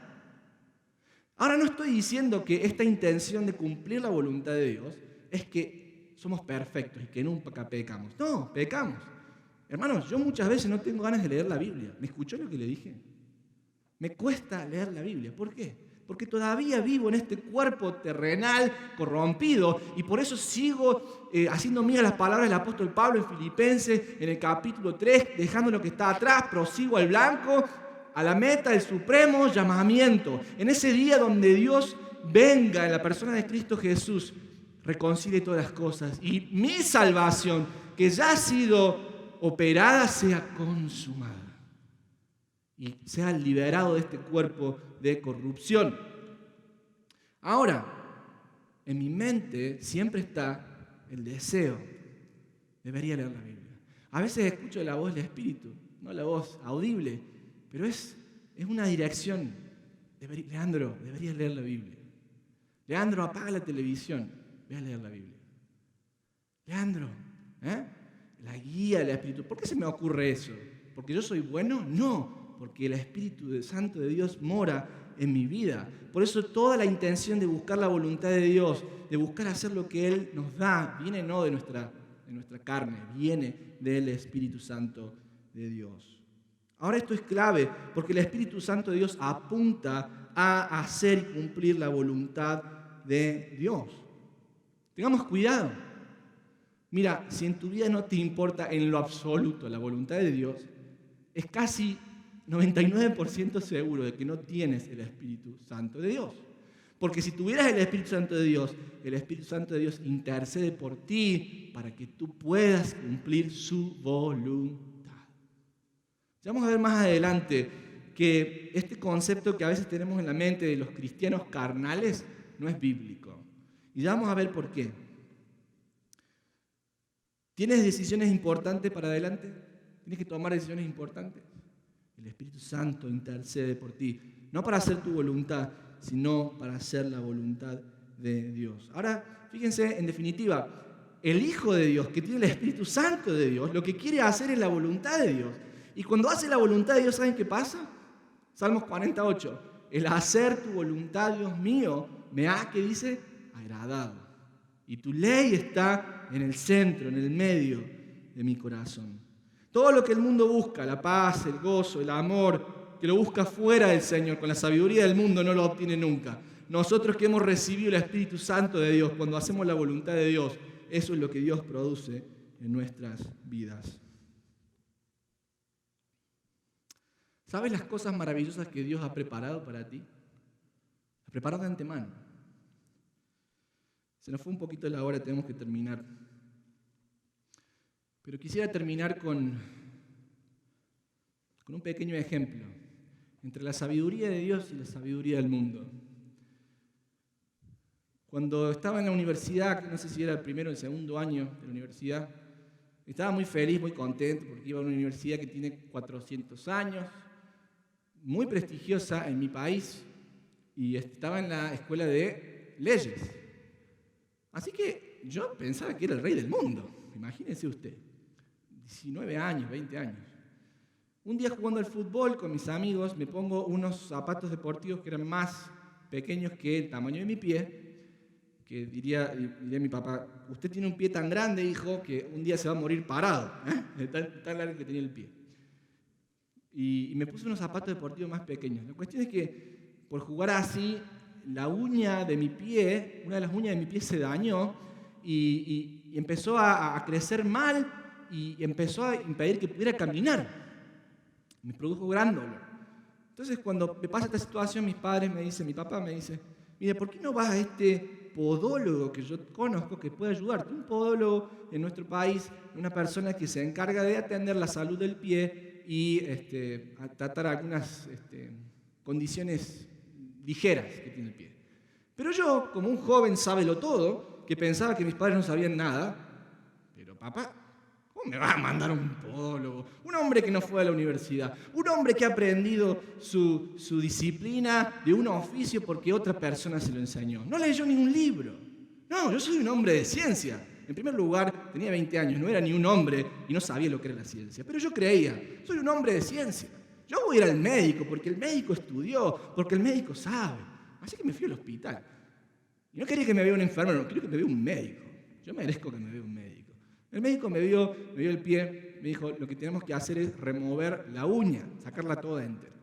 [SPEAKER 4] Ahora no estoy diciendo que esta intención de cumplir la voluntad de Dios es que somos perfectos y que nunca pecamos. No, pecamos. Hermanos, yo muchas veces no tengo ganas de leer la Biblia. ¿Me escuchó lo que le dije? Me cuesta leer la Biblia. ¿Por qué? Porque todavía vivo en este cuerpo terrenal corrompido y por eso sigo haciendo mías las palabras del apóstol Pablo en Filipenses, en el capítulo 3, dejando lo que está atrás, prosigo al blanco, a la meta, el supremo llamamiento. En ese día donde Dios venga en la persona de Cristo Jesús, reconcilie todas las cosas y mi salvación, que ya ha sido operada, sea consumada y sea liberado de este cuerpo de corrupción. Ahora, en mi mente siempre está el deseo. Debería leer la Biblia. A veces escucho la voz del Espíritu, no la voz audible, pero es una dirección. Leandro, deberías leer la Biblia. Leandro, apaga la televisión, ve a leer la Biblia. Leandro, la guía del Espíritu. ¿Por qué se me ocurre eso? ¿Porque yo soy bueno? No, porque el Espíritu Santo de Dios mora en mi vida. Por eso toda la intención de buscar la voluntad de Dios, de buscar hacer lo que Él nos da, viene no de nuestra carne, viene del Espíritu Santo de Dios. Ahora esto es clave, porque el Espíritu Santo de Dios apunta a hacer y cumplir la voluntad de Dios. Tengamos cuidado. Mira, si en tu vida no te importa en lo absoluto la voluntad de Dios, es casi 99% seguro de que no tienes el Espíritu Santo de Dios. Porque si tuvieras el Espíritu Santo de Dios, el Espíritu Santo de Dios intercede por ti para que tú puedas cumplir su voluntad. Ya vamos a ver más adelante que este concepto que a veces tenemos en la mente de los cristianos carnales no es bíblico. Y ya vamos a ver por qué. ¿Tienes decisiones importantes para adelante? ¿Tienes que tomar decisiones importantes? El Espíritu Santo intercede por ti, no para hacer tu voluntad, sino para hacer la voluntad de Dios. Ahora, fíjense, en definitiva, el Hijo de Dios, que tiene el Espíritu Santo de Dios, lo que quiere hacer es la voluntad de Dios. Y cuando hace la voluntad de Dios, ¿saben qué pasa? Salmos 48. El hacer tu voluntad, Dios mío, me ha, ¿qué dice? Agradado. Y tu ley está en el centro, en el medio de mi corazón. Todo lo que el mundo busca, la paz, el gozo, el amor, que lo busca fuera del Señor, con la sabiduría del mundo no lo obtiene nunca. Nosotros que hemos recibido el Espíritu Santo de Dios, cuando hacemos la voluntad de Dios, eso es lo que Dios produce en nuestras vidas. ¿Sabes las cosas maravillosas que Dios ha preparado para ti? Ha preparado de antemano. Se nos fue un poquito la hora, tenemos que terminar. Pero quisiera terminar con un pequeño ejemplo entre la sabiduría de Dios y la sabiduría del mundo. Cuando estaba en la universidad, no sé si era el primero o el segundo año de la universidad, estaba muy feliz, muy contento, porque iba a una universidad que tiene 400 años, muy prestigiosa en mi país, y estaba en la escuela de leyes. Así que yo pensaba que era el rey del mundo, imagínense usted, 19 años, 20 años. Un día jugando al fútbol con mis amigos, me pongo unos zapatos deportivos que eran más pequeños que el tamaño de mi pie, que diría mi papá, usted tiene un pie tan grande, hijo, que un día se va a morir parado, de tan largo que tenía el pie. Y me puse unos zapatos deportivos más pequeños. La cuestión es que por jugar así, la uña de mi pie, una de las uñas de mi pie se dañó y empezó a crecer mal y empezó a impedir que pudiera caminar. Me produjo gran dolor. Entonces, cuando me pasa esta situación, mi papá me dice, mire, ¿por qué no vas a este podólogo que yo conozco que puede ayudarte? Un podólogo en nuestro país, una persona que se encarga de atender la salud del pie y a tratar algunas condiciones ligeras que tiene el pie. Pero yo, como un joven sábelo-todo, que pensaba que mis padres no sabían nada, pero papá, ¿cómo me vas a mandar a un podólogo? Un hombre que no fue a la universidad, un hombre que ha aprendido su disciplina de un oficio porque otra persona se lo enseñó. No leyó ningún libro. No, yo soy un hombre de ciencia. En primer lugar, tenía 20 años, no era ni un hombre y no sabía lo que era la ciencia. Pero yo creía, soy un hombre de ciencia. Yo voy a ir al médico porque el médico estudió, porque el médico sabe. Así que me fui al hospital. Y no quería que me vea un enfermero, no, quería que me vea un médico. Yo merezco que me vea un médico. El médico me vio el pie, me dijo, lo que tenemos que hacer es remover la uña, sacarla toda entera.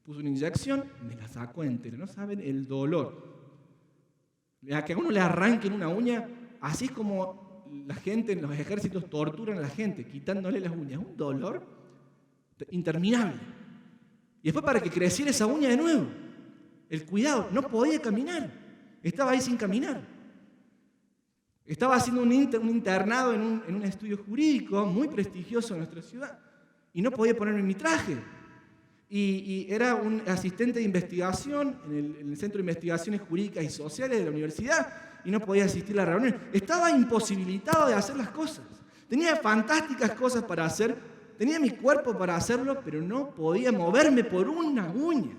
[SPEAKER 4] Puso una inyección, me la sacó entera. No saben el dolor. A que a uno le arranquen una uña, así es como la gente en los ejércitos torturan a la gente, quitándole las uñas. Un dolor interminable. Y después para que creciera esa uña de nuevo. El cuidado, no podía caminar. Estaba ahí sin caminar. Estaba haciendo un internado en un estudio jurídico muy prestigioso en nuestra ciudad y no podía ponerme mi traje. Y era un asistente de investigación en el Centro de Investigaciones Jurídicas y Sociales de la universidad y no podía asistir a la reunión. Estaba imposibilitado de hacer las cosas. Tenía fantásticas cosas para hacer, tenía mi cuerpo para hacerlo, pero no podía moverme por una uña.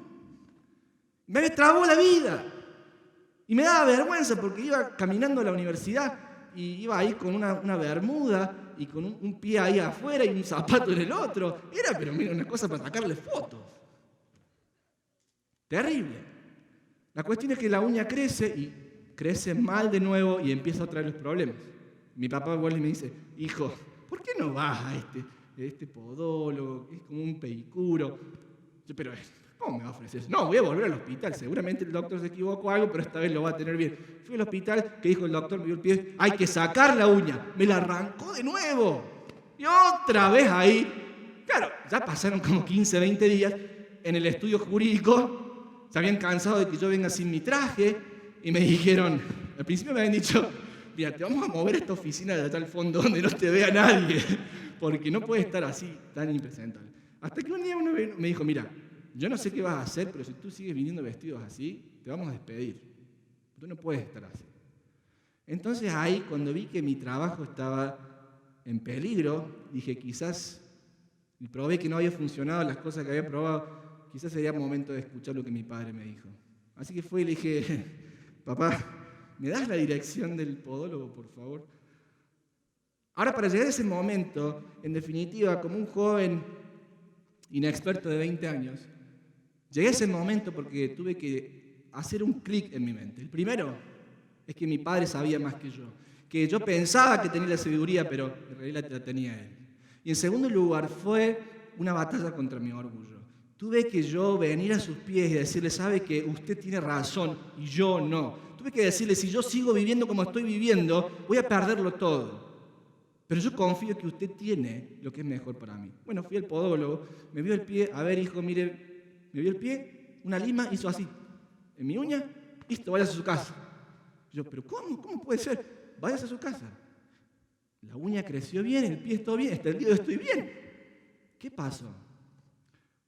[SPEAKER 4] Me trabó la vida. Y me daba vergüenza porque iba caminando a la universidad y iba ahí con una bermuda y con un pie ahí afuera y un zapato en el otro. Era, pero mira, una cosa para sacarle fotos. Terrible. La cuestión es que la uña crece y crece mal de nuevo y empieza a traer los problemas. Mi papá vuelve y me dice, hijo, ¿por qué no vas a este podólogo? Es como un pedicuro. Yo, pero ¿cómo me va a ofrecer eso? No, voy a volver al hospital. Seguramente el doctor se equivocó algo, pero esta vez lo va a tener bien. Fui al hospital, que dijo el doctor, me dio el pie, hay que sacar la uña. Me la arrancó de nuevo. Y otra vez ahí. Claro, ya pasaron como 15, 20 días en el estudio jurídico. Se habían cansado de que yo venga sin mi traje. Y me dijeron, al principio me habían dicho, mira, te vamos a mover a esta oficina de allá al fondo donde no te vea nadie. Porque no puedes estar así, tan impresentable. Hasta que un día uno me dijo, mira, yo no sé qué vas a hacer, pero si tú sigues viniendo vestidos así, te vamos a despedir. Tú no puedes estar así. Entonces ahí, cuando vi que mi trabajo estaba en peligro, dije, quizás y probé que no había funcionado las cosas que había probado, quizás sería momento de escuchar lo que mi padre me dijo. Así que fui y le dije, papá, ¿me das la dirección del podólogo, por favor? Ahora, para llegar a ese momento, en definitiva, como un joven inexperto de 20 años, llegué a ese momento porque tuve que hacer un clic en mi mente. El primero es que mi padre sabía más que yo pensaba que tenía la sabiduría, pero en realidad la tenía él. Y en segundo lugar, fue una batalla contra mi orgullo. Tuve que yo venir a sus pies y decirle, sabe que usted tiene razón y yo no. Tuve que decirle, si yo sigo viviendo como estoy viviendo, voy a perderlo todo. Pero yo confío que usted tiene lo que es mejor para mí. Bueno, fui al podólogo, me vio el pie, a ver hijo, mire, me vio el pie, una lima, hizo así, en mi uña, listo, váyase a su casa. Yo, pero ¿cómo puede ser? Váyase a su casa. La uña creció bien, el pie está bien, hasta el dedo estoy bien. ¿Qué pasó?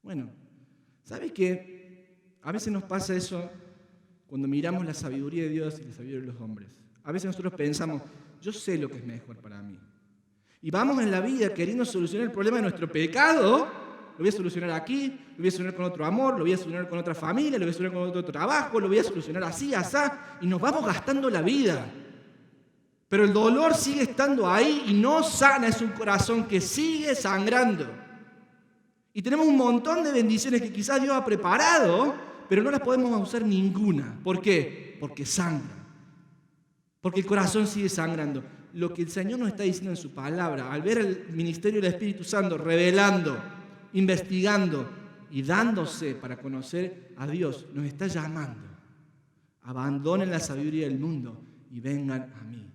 [SPEAKER 4] Bueno, ¿sabe qué? A veces nos pasa eso cuando miramos la sabiduría de Dios y la sabiduría de los hombres. A veces nosotros pensamos, yo sé lo que es mejor para mí. Y vamos en la vida queriendo solucionar el problema de nuestro pecado. Lo voy a solucionar aquí, lo voy a solucionar con otro amor, lo voy a solucionar con otra familia, lo voy a solucionar con otro trabajo, lo voy a solucionar así, asá, y nos vamos gastando la vida. Pero el dolor sigue estando ahí y no sana, es un corazón que sigue sangrando. Y tenemos un montón de bendiciones que quizás Dios ha preparado, pero no las podemos usar ninguna. ¿Por qué? Porque sangra. Porque el corazón sigue sangrando. Lo que el Señor nos está diciendo en su palabra, al ver el ministerio del Espíritu Santo revelando, investigando y dándose para conocer a Dios, nos está llamando. Abandonen la sabiduría del mundo y vengan a mí.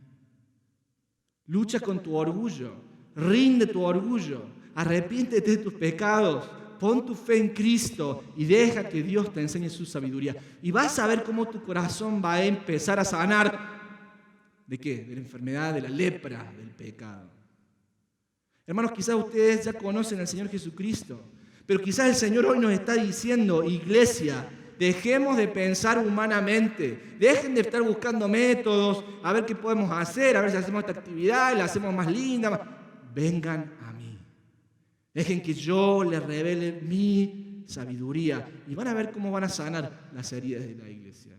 [SPEAKER 4] Lucha con tu orgullo, rinde tu orgullo, arrepiéntete de tus pecados, pon tu fe en Cristo y deja que Dios te enseñe su sabiduría. Y vas a ver cómo tu corazón va a empezar a sanar. ¿De qué? De la enfermedad, de la lepra, del pecado. Hermanos, quizás ustedes ya conocen al Señor Jesucristo, pero quizás el Señor hoy nos está diciendo, iglesia, dejemos de pensar humanamente, dejen de estar buscando métodos, a ver qué podemos hacer, a ver si hacemos esta actividad, la hacemos más linda. Vengan a mí. Dejen que yo les revele mi sabiduría y van a ver cómo van a sanar las heridas de la iglesia.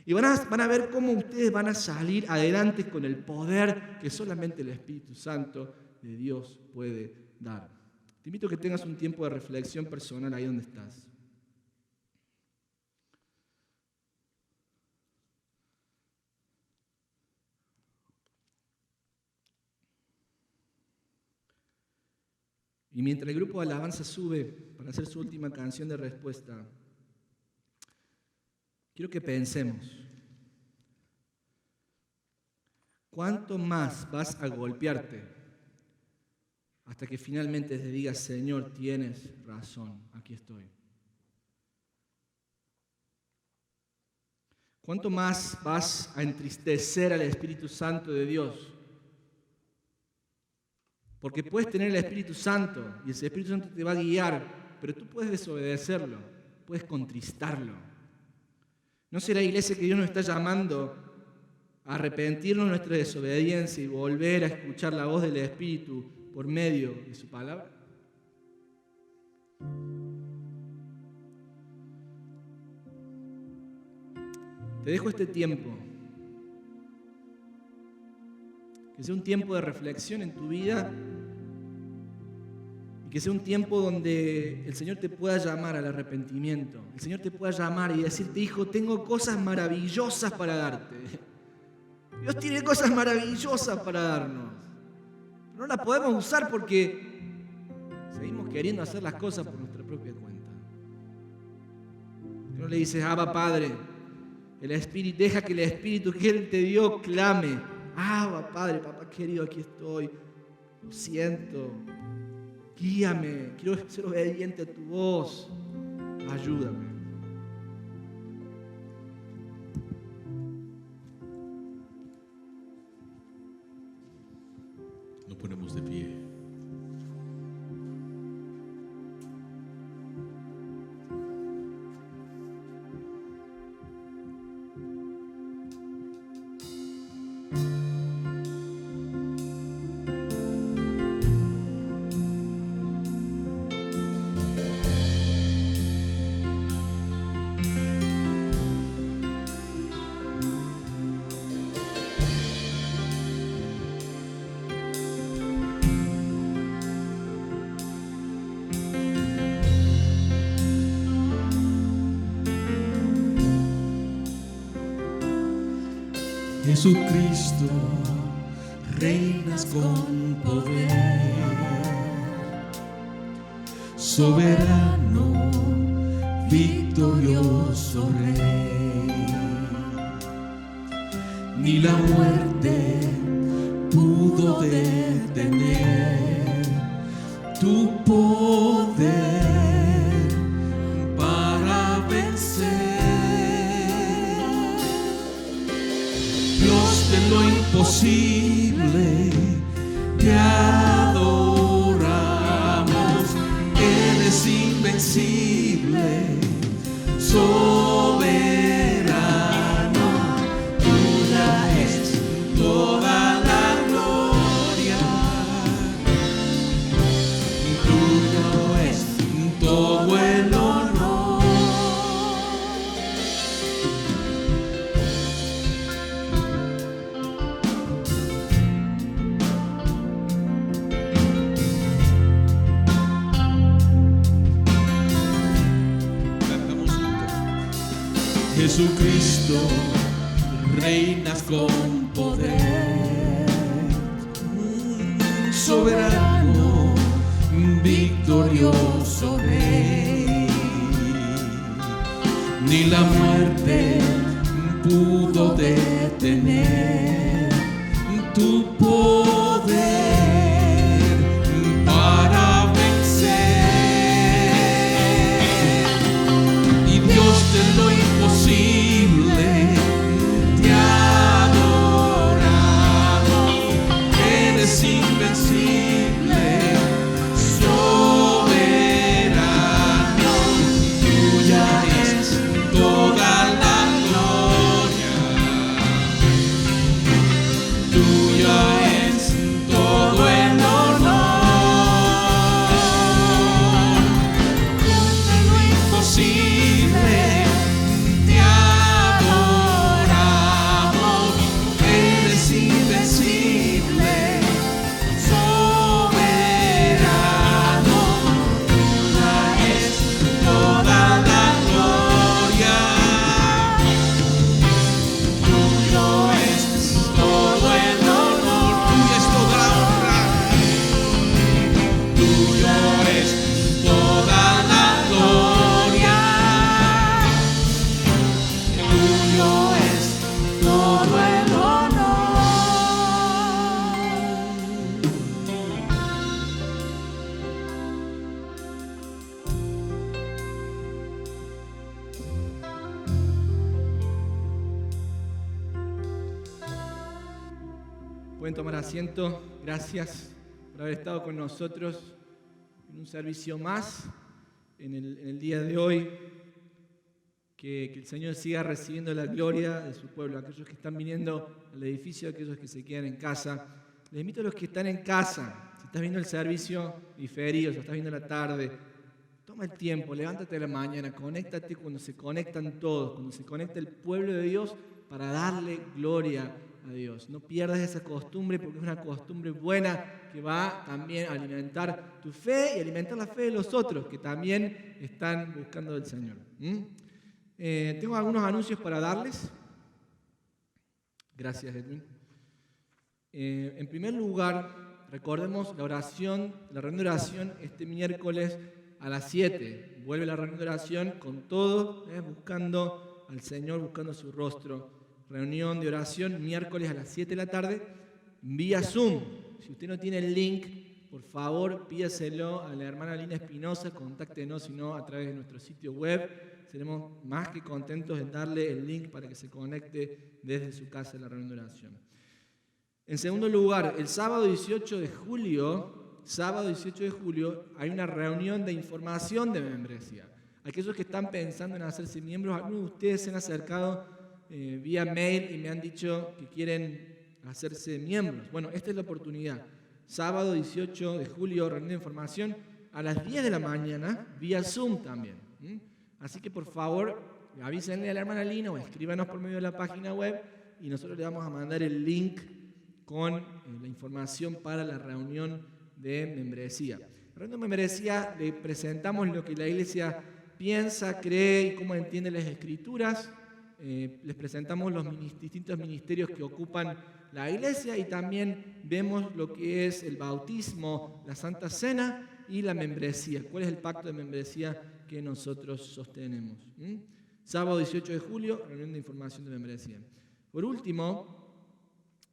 [SPEAKER 4] Y van a ver cómo ustedes van a salir adelante con el poder que solamente el Espíritu Santo de Dios puede dar. Te invito a que tengas un tiempo de reflexión personal ahí donde estás. Y mientras el grupo de alabanza sube para hacer su última canción de respuesta, quiero que pensemos, ¿cuánto más vas a golpearte hasta que finalmente te digas, Señor, tienes razón, aquí estoy? ¿Cuánto más vas a entristecer al Espíritu Santo de Dios? Porque puedes tener el Espíritu Santo y el Espíritu Santo te va a guiar, pero tú puedes desobedecerlo, puedes contristarlo. ¿No será, iglesia, que Dios nos está llamando a arrepentirnos de nuestra desobediencia y volver a escuchar la voz del Espíritu por medio de su palabra? Te dejo este tiempo, que sea un tiempo de reflexión en tu vida y que sea un tiempo donde el Señor te pueda llamar al arrepentimiento. El Señor te pueda llamar y decirte, hijo, tengo cosas maravillosas para darte. Dios tiene cosas maravillosas para darnos. Pero no las podemos usar porque seguimos queriendo hacer las cosas por nuestra propia cuenta. No le dices, Abba, Padre, el Espíritu, deja que el Espíritu que Él te dio clame. Abba, Padre, papá querido, aquí estoy. Lo siento. Guíame, quiero ser obediente a tu voz. Ayúdame.
[SPEAKER 1] Nos ponemos de pie. Jesucristo, reinas con poder, soberano, victorioso Rey. Ni la muerte pudo detener tu poder para vencer. Dios de lo imposible, te adoramos. Eres invencible, soberano. Tuya es toda la gloria, tuyo es todo el honor. Jesucristo, reinas con poder, soberano, victorioso Rey. Ni la muerte pudo detener tu poder para vencer. Y Dios de lo imposible, te adoramos. Eres invencible, soberano. Tuya es toda la gloria, tuya es todo el honor. De lo imposible, te adoramos. Eres invencible, soberano. Tuya es toda la gloria, tuyo es todo el honor. Tuya es toda la honra, tuyo es toda la gloria, tuyo es todo el honor.
[SPEAKER 4] Pueden tomar asiento. Gracias por haber estado con nosotros en un servicio más en el día de hoy. Que el Señor siga recibiendo la gloria de su pueblo, aquellos que están viniendo al edificio, aquellos que se quedan en casa. Les invito a los que están en casa, si estás viendo el servicio diferido, si estás viendo la tarde, toma el tiempo, levántate a la mañana, conéctate cuando se conectan todos, cuando se conecta el pueblo de Dios para darle gloria a Dios. No pierdas esa costumbre porque es una costumbre buena que va también a alimentar tu fe y alimentar la fe de los otros que también están buscando del Señor. Tengo algunos anuncios para darles. Gracias, Edwin. En primer lugar, recordemos la reunión de oración este miércoles a las 7. Vuelve la reunión de oración con todo, buscando al Señor, buscando su rostro. Reunión de oración miércoles a las 7 de la tarde, vía Zoom. Si usted no tiene el link, por favor, pídaselo a la hermana Lina Espinosa, contáctenos, si no, a través de nuestro sitio web. Seremos más que contentos en darle el link para que se conecte desde su casa a la reunión de oración. En segundo lugar, el sábado 18 de julio, hay una reunión de información de membresía. Aquellos que están pensando en hacerse miembros, algunos de ustedes se han acercado vía mail y me han dicho que quieren hacerse miembros. Bueno, esta es la oportunidad. Sábado 18 de julio, reunión de información a las 10 de la mañana, vía Zoom también. Así que por favor, avísenle a la hermana Lina o escríbanos por medio de la página web y nosotros le vamos a mandar el link con la información para la reunión de membresía. La reunión de membresía le presentamos lo que la iglesia piensa, cree y cómo entiende las escrituras. les presentamos los distintos ministerios que ocupan la iglesia y también vemos lo que es el bautismo, la Santa Cena y la membresía. ¿Cuál es el pacto de membresía que nosotros sostenemos? Sábado 18 de julio, reunión de información de membresía. Por último,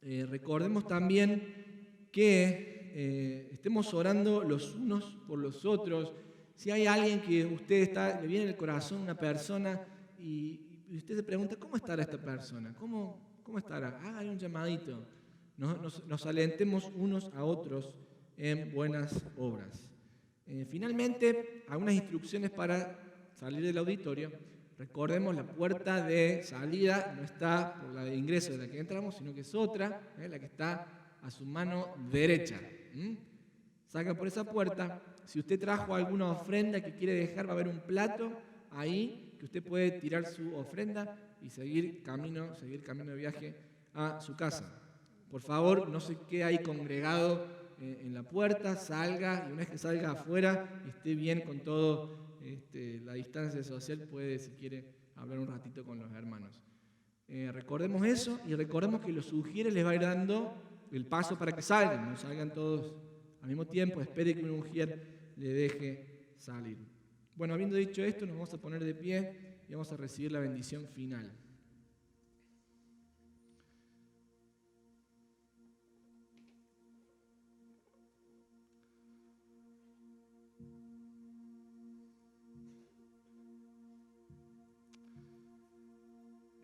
[SPEAKER 4] recordemos también que estemos orando los unos por los otros. Si hay alguien que le viene en el corazón, una persona, y usted se pregunta, ¿cómo estará esta persona? ¿Cómo estará? Haga un llamadito. Nos alentemos unos a otros en buenas obras. Finalmente, algunas instrucciones para salir del auditorio. Recordemos, la puerta de salida no está por la de ingreso de la que entramos, sino que es otra, la que está a su mano derecha. Salga por esa puerta. Si usted trajo alguna ofrenda que quiere dejar, va a haber un plato ahí que usted puede tirar su ofrenda y seguir camino de viaje a su casa. Por favor, no se quede ahí congregado en la puerta, salga, y una vez que salga afuera y esté bien con todo la distancia social, puede, si quiere, hablar un ratito con los hermanos. Recordemos eso y recordemos que los ujieres les va a ir dando el paso para que salgan, no salgan todos al mismo tiempo, espere que un ujier le deje salir. Bueno, habiendo dicho esto, nos vamos a poner de pie y vamos a recibir la bendición final.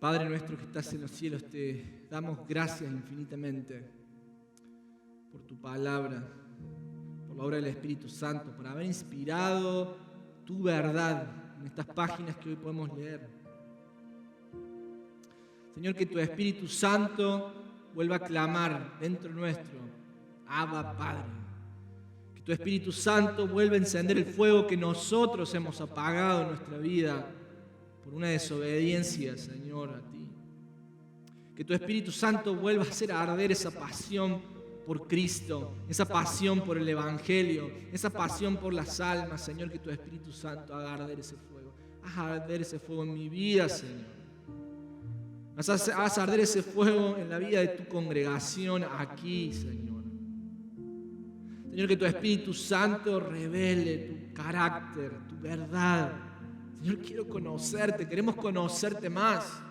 [SPEAKER 4] Padre nuestro que estás en los cielos, te damos gracias infinitamente por tu palabra, por la obra del Espíritu Santo, por haber inspirado tu verdad en estas páginas que hoy podemos leer. Señor, que tu Espíritu Santo vuelva a clamar dentro nuestro, Abba Padre. Que tu Espíritu Santo vuelva a encender el fuego que nosotros hemos apagado en nuestra vida por una desobediencia, Señor, a ti. Que tu Espíritu Santo vuelva a hacer arder esa pasión por Cristo, esa pasión por el Evangelio, esa pasión por las almas, Señor, que tu Espíritu Santo haga arder ese fuego. Haz arder ese fuego en mi vida, Señor. Haz arder ese fuego en la vida de tu congregación aquí, Señor. Señor, que tu Espíritu Santo revele tu carácter, tu verdad. Señor, quiero conocerte, queremos conocerte más.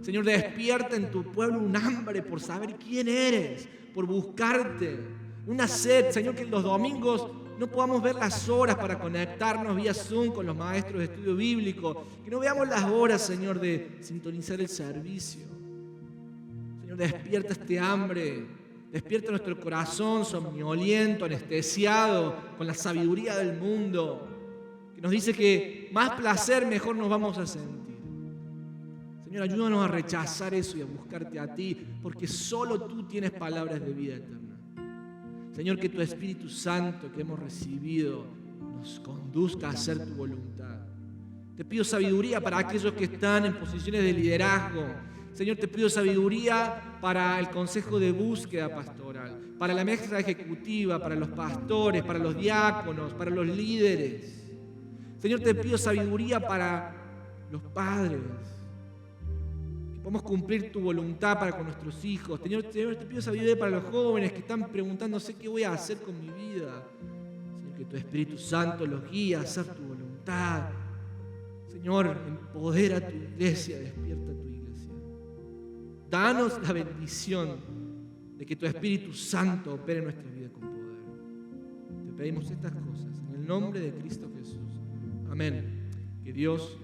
[SPEAKER 4] Señor, despierta en tu pueblo un hambre por saber quién eres, por buscarte, una sed, Señor, que los domingos no podamos ver las horas para conectarnos vía Zoom con los maestros de estudio bíblico, que no veamos las horas, Señor, de sintonizar el servicio. Señor, despierta este hambre, despierta nuestro corazón somnoliento, anestesiado con la sabiduría del mundo, que nos dice que más placer mejor nos vamos a sentir. Señor, ayúdanos a rechazar eso y a buscarte a ti, porque solo tú tienes palabras de vida eterna. Señor, que tu Espíritu Santo que hemos recibido nos conduzca a hacer tu voluntad. Te pido sabiduría para aquellos que están en posiciones de liderazgo. Señor, te pido sabiduría para el consejo de búsqueda pastoral, para la mesa ejecutiva, para los pastores, para los diáconos, para los líderes. Señor, te pido sabiduría para los padres, podemos cumplir tu voluntad para con nuestros hijos. Señor, te pido sabiduría para los jóvenes que están preguntándose qué voy a hacer con mi vida. Señor, que tu Espíritu Santo los guíe a hacer tu voluntad. Señor, empodera a tu iglesia, despierta a tu iglesia. Danos la bendición de que tu Espíritu Santo opere en nuestra vida con poder. Te pedimos estas cosas en el nombre de Cristo Jesús. Amén. Que Dios